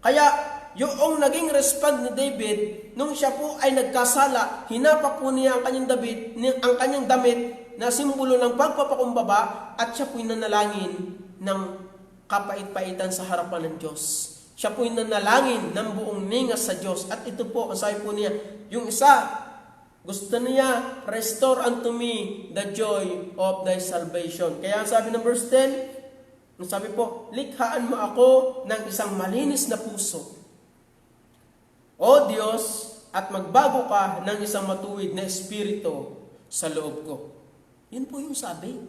Kaya yung naging respond ni David, nung siya po ay nagkasala, hinapak po niya ang kanyang damit na simbolo ng pagpapakumbaba at siya po'y nanalangin ng kapait-paitan sa harapan ng Diyos. Siya po'y nanalangin ng buong ningas sa Diyos. At ito po, ang sabi po niya, yung isa, gusto niya, restore unto me the joy of thy salvation. Kaya ang sabi ng verse 10, ang sabi po, likhaan mo ako ng isang malinis na puso, O Diyos, at magbago ka ng isang matuwid na espiritu sa loob ko. Yun po yung sabi.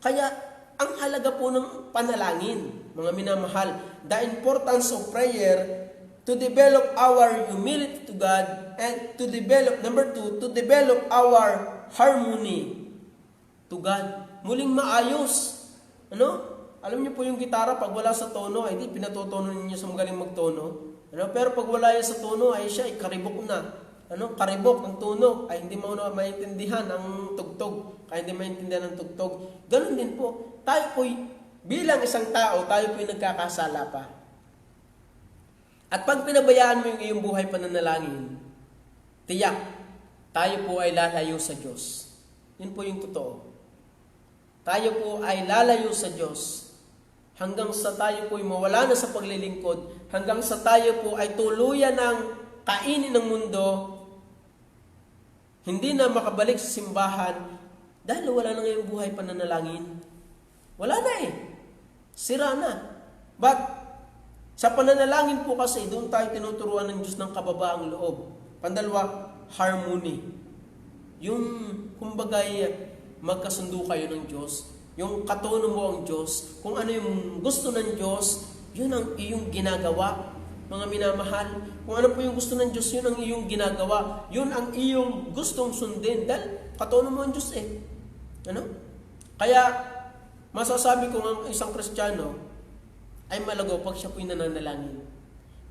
Kaya, ang halaga po ng panalangin, mga minamahal, the importance of prayer to develop our humility to God, and to develop, number 2, to develop our harmony to God. Muling maayos. Alam niyo po yung gitara, pag wala sa tono, ay di pinatutono niyo sa magaling magtono. Pero pag wala yan sa tono, ay siya ay karibok na. Karibok ang tono, ay hindi mo na maintindihan ang tugtog. Kaya hindi maintindihan ang tugtog. Ganun din po. Tayo po'y, bilang isang tao, tayo po'y nagkakasala pa. At pag pinabayaan mo yung iyong buhay pananalangin, tiyak, tayo po ay lalayo sa Diyos. Yun po yung totoo. Tayo po ay lalayo sa Diyos hanggang sa tayo po ay mawala na sa paglilingkod, hanggang sa tayo po ay tuluyan ng kainin ng mundo, hindi na makabalik sa simbahan dahil wala na ngayong buhay pananalangin. Wala na eh. Sira na. But sa pananalangin po kasi, doon tayo tinuturuan ng Diyos ng kababaang loob. Pandalawa, harmony. Yung, kumbagay, magkasundo kayo ng Diyos. Yung katono mo ang Diyos. Kung ano yung gusto ng Diyos, yun ang iyong ginagawa. Mga minamahal, kung ano po yung gusto ng Diyos, yun ang iyong ginagawa. Yun ang iyong gustong sundin. Dahil katono mo ang Diyos eh. Ano? Kaya, masasabi ko ang isang Kristiyano ay malagaw pag siya po'y nananalangin.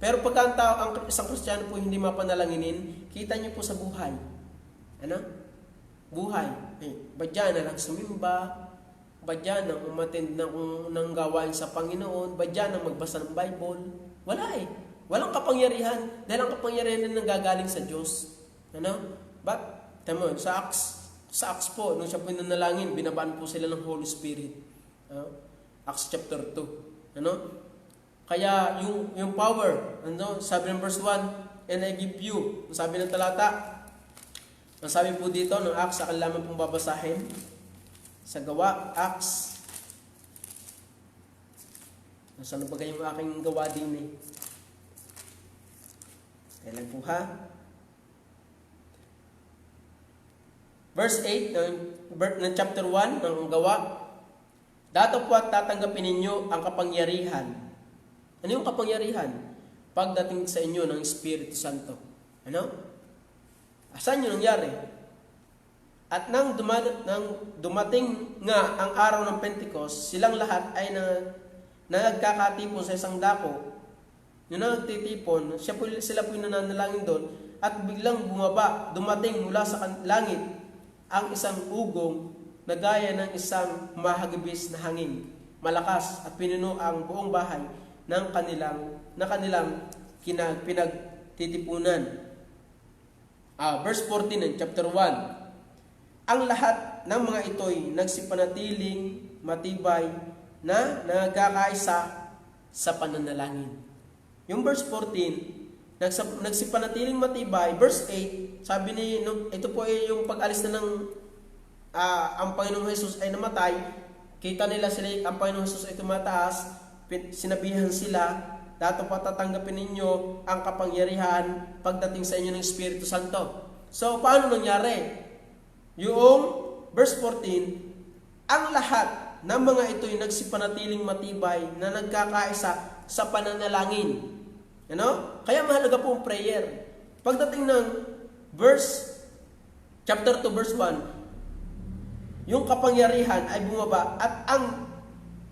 Pero pagka ang isang Kristiyano po hindi mapanalanginin, kita niyo po sa buhay. Ano? Buhay. Badya na lang sumimba, badya na umattend ng gawain sa Panginoon, badya na magbasa ng Bible. Wala eh. Walang kapangyarihan. Dahil ang kapangyarihan na nanggagaling sa Diyos. Ano? But, tama, sa Acts po, nung siya po'y nanalangin, binabaan po sila ng Holy Spirit. Acts chapter 2. Ano? Kaya yung power, ano? Sabi ng verse 1, and I give you. Ang sabi ng talata, ang sabi po dito ng Acts, akin lamang pong babasahin. Sa gawa, Acts. Nasaan na ba yung aking gawa din eh? Kailan po ha? Verse 8 ng chapter 1 ng gawa, dato po at tatanggapin ninyo ang kapangyarihan. Ano yung kapangyarihan? Pagdating sa inyo ng Espiritu Santo. Ano? Asan yun nangyari? At nang dumating nga ang araw ng Pentecost, silang lahat ay nagkakatipon sa isang dako. Yung nagtitipon, sila po nananalangin doon, at biglang dumating mula sa langit ang isang ugong na gaya ng isang mahagibis na hangin, malakas, at pinuno ang buong bahay ng kanilang pinagtitipunan. Verse 14 ng chapter 1. Ang lahat ng mga ito'y nagsipanatiling matibay na nagkakaisa sa pananalangin. Yung verse 14, nagsipanatiling matibay. Verse 8, sabi ito po ay yung pag-alis na ng ang Panginoong Jesus ay namatay, kita nila ang Panginoong Jesus ay tumataas, sinabihan sila, dato pa tatanggapin ninyo ang kapangyarihan pagdating sa inyo ng Espiritu Santo. So, paano nangyari? Yung verse 14, ang lahat ng mga ito'y nagsipanatiling matibay na nagkakaisa sa pananalangin. Ano? Kaya mahalaga po ang prayer. Pagdating ng chapter 2 verse 1, yung kapangyarihan ay bumaba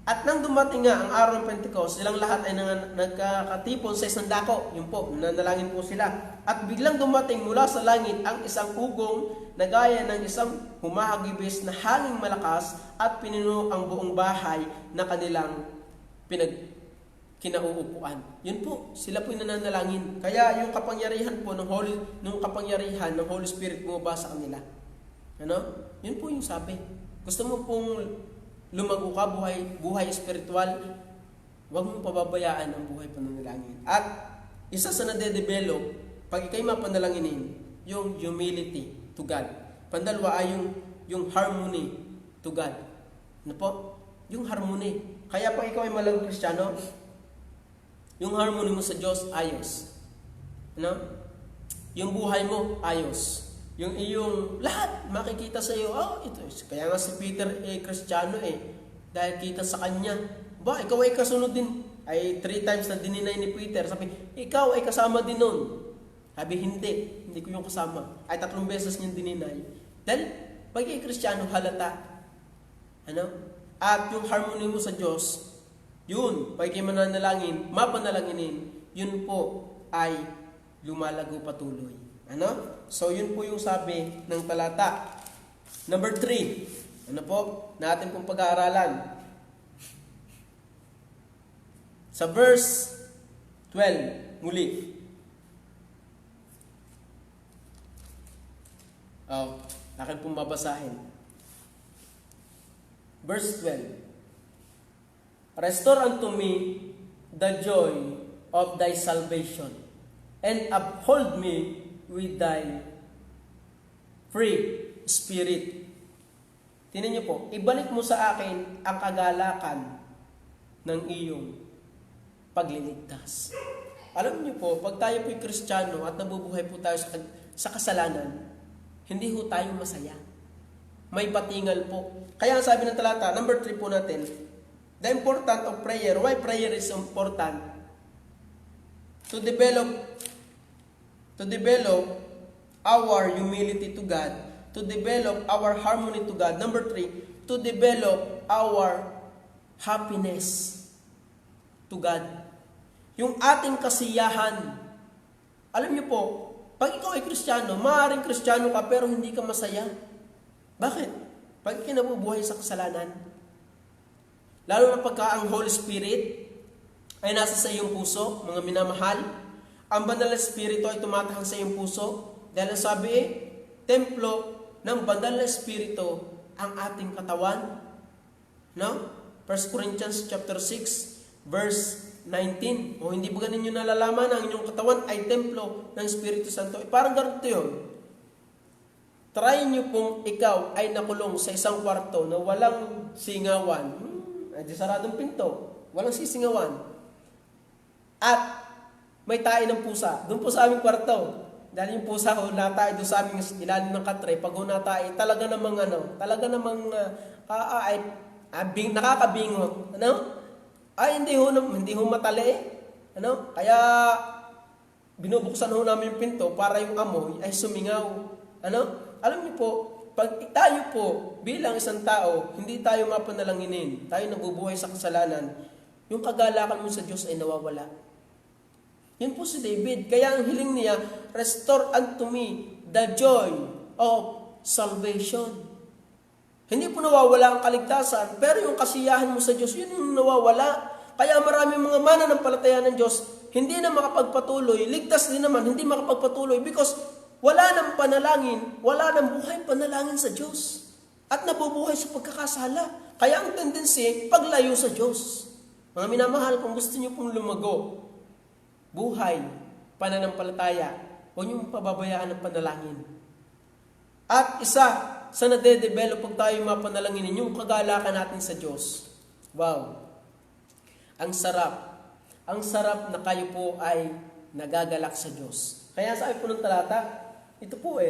at nang dumating nga ang araw ng Pentecost, silang lahat ay nagkakatipon sa isang dako. Yun po, nanalangin po sila. At biglang dumating mula sa langit ang isang ugong na gaya ng isang humahagibis na hanging malakas at pinuno ang buong bahay na kanilang kinauupuan. Yun po, sila po yung nananalangin. Kaya yung kapangyarihan po ng Holy Spirit bumaba sa kanila. Ano? Yun po yung sabi. Gusto mo pong lumago ka, buhay espiritual, huwag mong pababayaan ang buhay pananalangin. At isa sa nade-develop, pag ikay mapanalanginin, yung humility to God. Pandalawa ay yung harmony to God. Ano po? Yung harmony. Kaya pag ikaw ay malagang Kristiyano, yung harmony mo sa Diyos, ayos. Ano? Yung buhay mo, ayos. Yung iyong lahat makikita sa iyo, ito. Kaya nga si Peter Kristiyano dahil kita sa kanya. Ikaw ay kasunod din. Ay 3 times na dininay ni Peter. Sabi, ikaw ay kasama din nun. Sabi, hindi ko yung kasama. Ay 3 beses niyang dininay. Dahil pag Kristiyano, halata. Ano? At yung harmony mo sa Diyos, yun, pag mananalangin, mapanalanginin, yun po ay lumalago patuloy. Ano? So, yun po yung sabi ng talata. Number 3. Ano po? Natin pong pag-aaralan. Sa verse 12, muli. Akin pong babasahin. Verse 12. Restore unto me the joy of thy salvation, and uphold me with thy free spirit. Tingnan niyo po, ibalik mo sa akin ang kagalakan ng iyong pagliligtas. Alam niyo po, pag tayo po'y Kristiyano at nabubuhay po tayo sa kasalanan, hindi ho tayo masaya. May patingal po. Kaya ang sabi ng talata, number 3 po natin, the importance of prayer. Why prayer is important? To develop our humility to God, to develop our harmony to God. Number 3, to develop our happiness to God. Yung ating kasiyahan. Alam niyo po, pag ikaw ay Kristiyano, maaaring Kristiyano ka pero hindi ka masaya. Bakit? Pag kinabubuhay sa kasalanan. Lalo na pagka ang Holy Spirit ay nasa sa iyong puso, mga minamahal, ang Banal na Espiritu ay tumatahang sa iyong puso. Dahil sabi templo ng Banal na Espiritu ang ating katawan. No? 1 Corinthians chapter 6, verse 19. O hindi ba ganin nyo nalalaman ang inyong katawan ay templo ng Espiritu Santo? Parang ganito yun. Try nyo pong ikaw ay nakulong sa isang kwarto na walang singawan. Ay di saradong pinto. Walang sisingawan. At may tae ng pusa. Doon po sa aming kwarto. Dahil yung pusa ko natay doon sa aming ilalim ng katre. Pag natay, talaga namang nakakabingot. Ano? Ay, hindi ho matali. Ano? Kaya, binubuksan ho namin yung pinto para yung amoy ay sumingaw. Ano? Alam niyo po, pag tayo po bilang isang tao, hindi tayo mapanalanginin, tayo nabubuhay sa kasalanan, yung kagalakan mo sa Diyos ay nawawala. Yun po si David. Kaya ang hiling niya, restore unto me the joy of salvation. Hindi po nawawala ang kaligtasan, pero yung kasiyahan mo sa Diyos, yun yung nawawala. Kaya maraming mga mananampalataya ng Diyos, hindi na makapagpatuloy, ligtas din naman, hindi makapagpatuloy because wala nang panalangin, wala nang buhay panalangin sa Diyos. At nabubuhay sa pagkakasala. Kaya ang tendency, paglayo sa Diyos. Mga minamahal, kung gusto niyo pong lumago, buhay, pananampalataya, huwag niyong pababayaan ng panalangin. At isa sa nade-develop pag tayo mapanalanginin, yung kagalakan natin sa Diyos. Wow! Ang sarap. Ang sarap na kayo po ay nagagalak sa Diyos. Kaya sabi po ng talata, ito po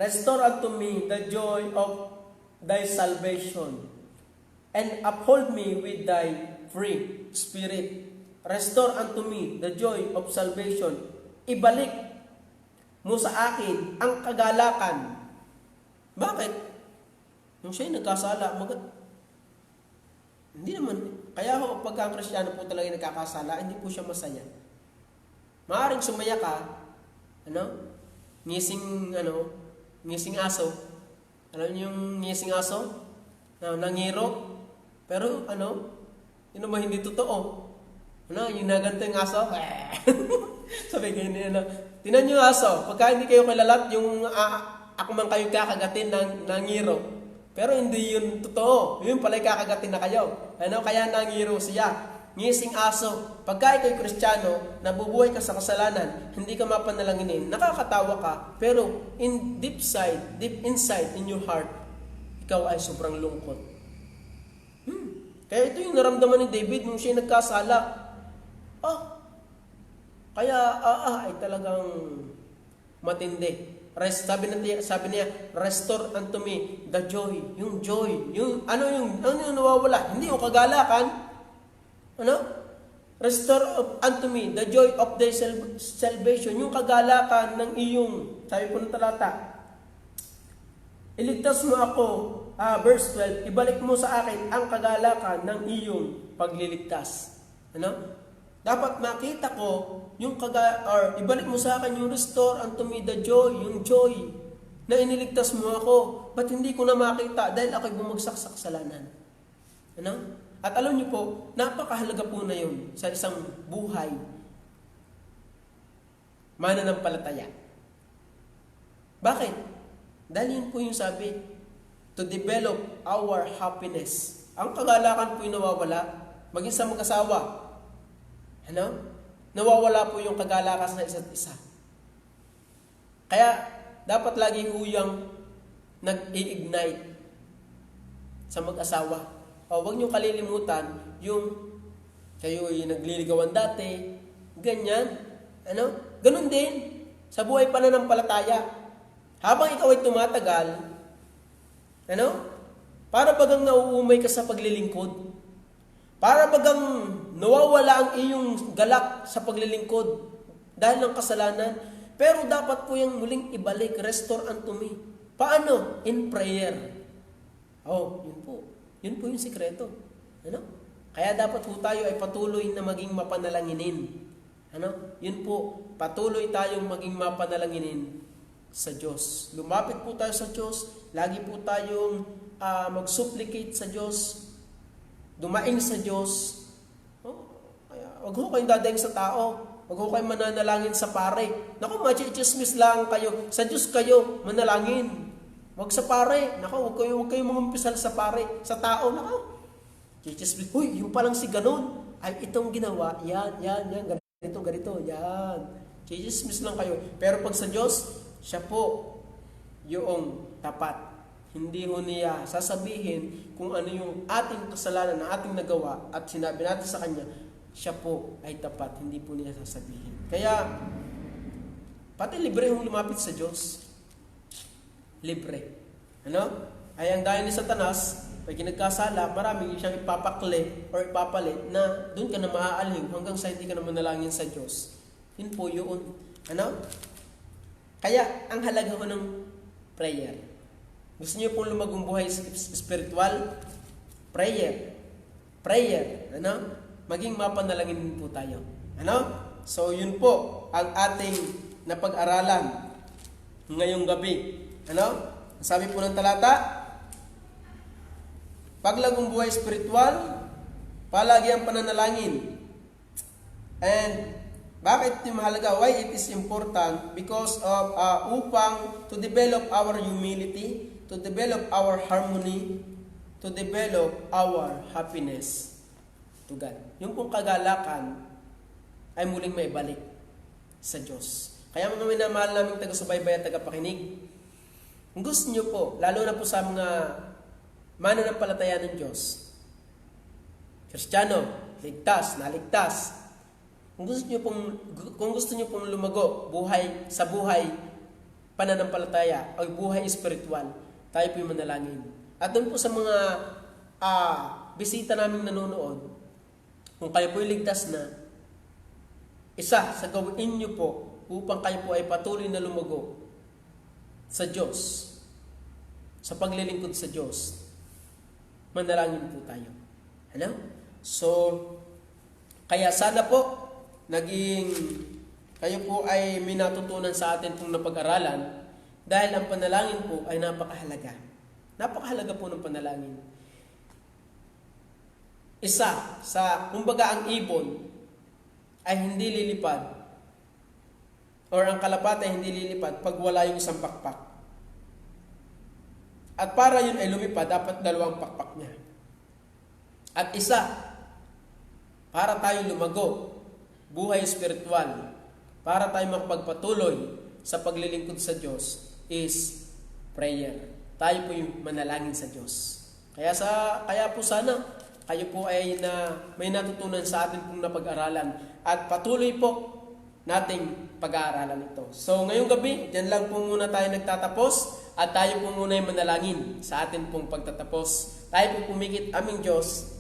restore unto me the joy of thy salvation, and uphold me with thy free spirit. Restore unto me the joy of salvation. Ibalik mo sa akin ang kagalakan. Bakit? Yung siya'y nagkasala, hindi naman. Kaya ho, pagka ang Kristiyano po talaga nagkakasala, hindi po siya masaya. Maaaring sumaya ka, ngising aso. Alam niyo yung ngising aso? Nangiro. Pero yun ba hindi totoo? Yung naganto yung aso? Sabi ganyan, tinan niyo yung aso. Pagka hindi kayo kilalat, yung ako man kayo kakagatin ng ngiro. Pero hindi yun totoo. Yun pala kakagatin na kayo. Kaya nangiro siya. Ngising aso. Pagka ikaw'y Kristiyano, nabubuhay ka sa kasalanan, hindi ka mapanalanginin, nakakatawa ka, pero deep inside, in your heart, ikaw ay sobrang lungkot. Kaya ito yung naramdaman ni David nung siya nagkasala. Kaya ay talagang matindi. Sabi niya, restore unto me the joy. Yung joy. Yung nawawala. Hindi yung kagalakan. Restore unto me the joy of thy salvation. Yung kagalakan ng iyong, sabi po ng talata, iligtas mo ako, verse 12, ibalik mo sa akin ang kagalakan ng iyong pagliligtas. Dapat makita ko yung ibalik mo sa akin yung restore unto me the joy, yung joy na iniligtas mo ako. Ba't hindi ko na makita? Dahil ako'y bumagsak sa kasalanan. At alam niyo po, napakahalaga po na yun sa isang buhay mananampalataya. Bakit? Dahil yun po yung sabi, to develop our happiness. Ang kagalakan po yung nawawala, maging sa mag-asawa. Ano? Nawawala po yung kagalakan sa isa't isa. Kaya, dapat lagi huyang nag-i-ignite sa mag-asawa. O, huwag niyong kalilimutan yung kayo yung nagliligawan dati, ganyan. Ano? Ganun din sa buhay pananampalataya. Habang ikaw ay tumatagal, ano? Para bagang nauumay ka sa paglilingkod. Para bagang nawawala ang iyong galak sa paglilingkod dahil ng kasalanan. Pero dapat po yung muling ibalik, restore unto me. Paano? In prayer. Oh, yun po. Yun po yung sikreto. Ano? Kaya dapat po tayo ay patuloy na maging mapanalanginin. Ano? Yun po, patuloy tayong maging mapanalanginin sa Diyos. Lumapit po tayo sa Diyos. Lagi po tayong mag-supplicate sa Diyos. Dumaing sa Diyos. Oh, kaya, wag ho kayong dadaing sa tao. Wag ho kayong mananalangin sa pare. Naku, machi-chismis lang kayo. Sa Diyos kayo manalangin. Wag sa pare. Naku, wag kayong mangumpisal sa pare. Sa tao, naku. Chichismis. Uy, yung palang si ganon. Ay, itong ginawa. Yan. Ganito. Yan. Chichismis lang kayo. Pero pag sa Diyos, siya po yung tapat. Hindi ho niya sasabihin kung ano yung ating kasalanan na ating nagawa at sinabi natin sa Kanya, siya po ay tapat. Hindi po niya sasabihin. Kaya, pati libre hong lumapit sa Diyos. Libre. Ano? Ay ang dahil ni Satanas, pag nagkasala, maraming siyang ipapakli or ipapalit na doon ka na maaaliw hanggang sa hindi ka na manalangin sa Diyos. Yun po yun. Ano? Kaya, ang halaga ko ng prayer. Gusto niyo pong lumagong buhay spiritual? Prayer. Ano? Maging mapanalangin po tayo. Ano? So, yun po ang ating napag-aralan ngayong gabi. Ano? Sabi po ng talata, paglagong buhay spiritual, palagi ang pananalangin. And bakit yung mahalaga? Why it is important? Because of upang to develop our humility, to develop our harmony, to develop our happiness to God. Yung pong kagalakan ay muling maibalik sa Diyos. Kaya mga minamahal naming taga-subaybay at tagapakinig, kung gusto nyo po, lalo na po sa mga mananampalataya ng Diyos, Kristiyano, naligtas, kung gusto niyo pong lumago sa buhay pananampalataya o buhay espiritual, tayo po yung manalangin. At doon po sa mga bisita naming nanonood, kung kayo po yung ligtas na, isa sa gawin niyo po upang kayo po ay patuloy na lumago sa Diyos, sa paglilingkod sa Diyos, manalangin po tayo. Ano? So, kaya sana po kayo po ay may natutunan sa atin pong napag-aralan dahil ang panalangin po ay napakahalaga. Napakahalaga po ng panalangin. Isa, kumbaga ang ibon ay hindi lilipad or ang kalapate ay hindi lilipad pag wala yung isang pakpak. At para yun ay lumipad, dapat dalawang pakpak niya. At isa, para tayo lumago, buhay spiritual, para tayo makapagpatuloy sa paglilingkod sa Diyos is prayer. Tayo po yung manalangin sa Diyos. Kaya po sana kayo po ay may natutunan sa atin pong napag-aralan at patuloy po nating pag-aaralan ito. So ngayong gabi, dyan lang po muna tayo nagtatapos at tayo po muna yung manalangin sa atin pong pagtatapos. Tayo po pumikit, aming Diyos.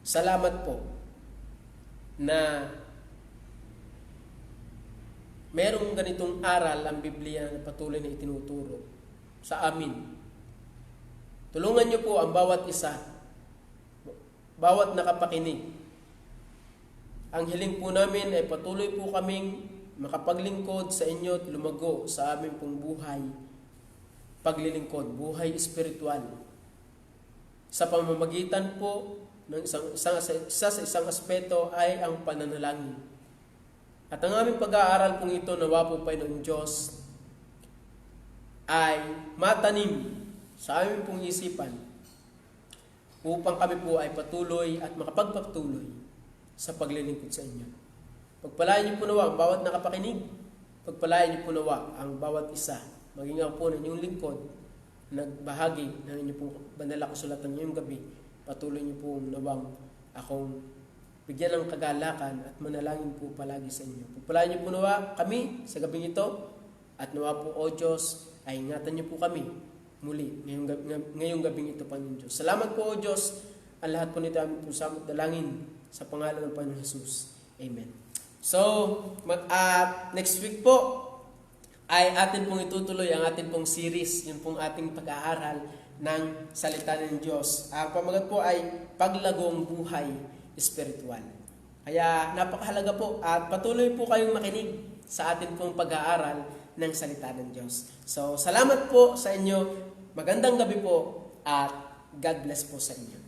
Salamat po na merong ganitong aral ang Biblia na patuloy na itinuturo sa amin. Tulungan niyo po ang bawat isa, bawat nakapakinig. Ang hiling po namin ay patuloy po kaming makapaglingkod sa inyo at lumago sa aming pong buhay, paglilingkod, buhay espiritual. Sa pamamagitan po ng isa sa isang aspeto ay ang pananalangin. At ang aming pag-aaral pong ito, nawa po Panginoon Diyos, ay matanim sa aming pong isipan upang kami po ay patuloy at makapagpatuloy sa paglilingkod sa inyo. Pagpalain niyo po nawa ang bawat nakapakinig. Pagpalain niyo po nawa ang bawat isa. Maging ako po ng inyong lingkod, nagbahagi ng inyong pong banal na kasulatan ngayong gabi. Patuloy niyo po nawang akong bigyan ng kagalakan at manalangin po palagi sa inyo. Pagpalain niyo po nawa kami sa gabing ito at nawa po, O Diyos, ay ingatan niyo po kami muli ngayong gabing ito, Panginoon Diyos. Salamat po, O Diyos. Ang lahat po nito aming po samot dalangin sa pangalan ng Panginoon Jesus. Amen. So, next week po ay atin pong itutuloy ang atin pong series, yun pong ating pag-aaral ng salita ng Diyos. Ang pamagat po ay paglagong buhay espiritual. Kaya napakahalaga po at patuloy po kayong makinig sa atin pong pag-aaral ng salita ng Diyos. So, salamat po sa inyo. Magandang gabi po at God bless po sa inyo.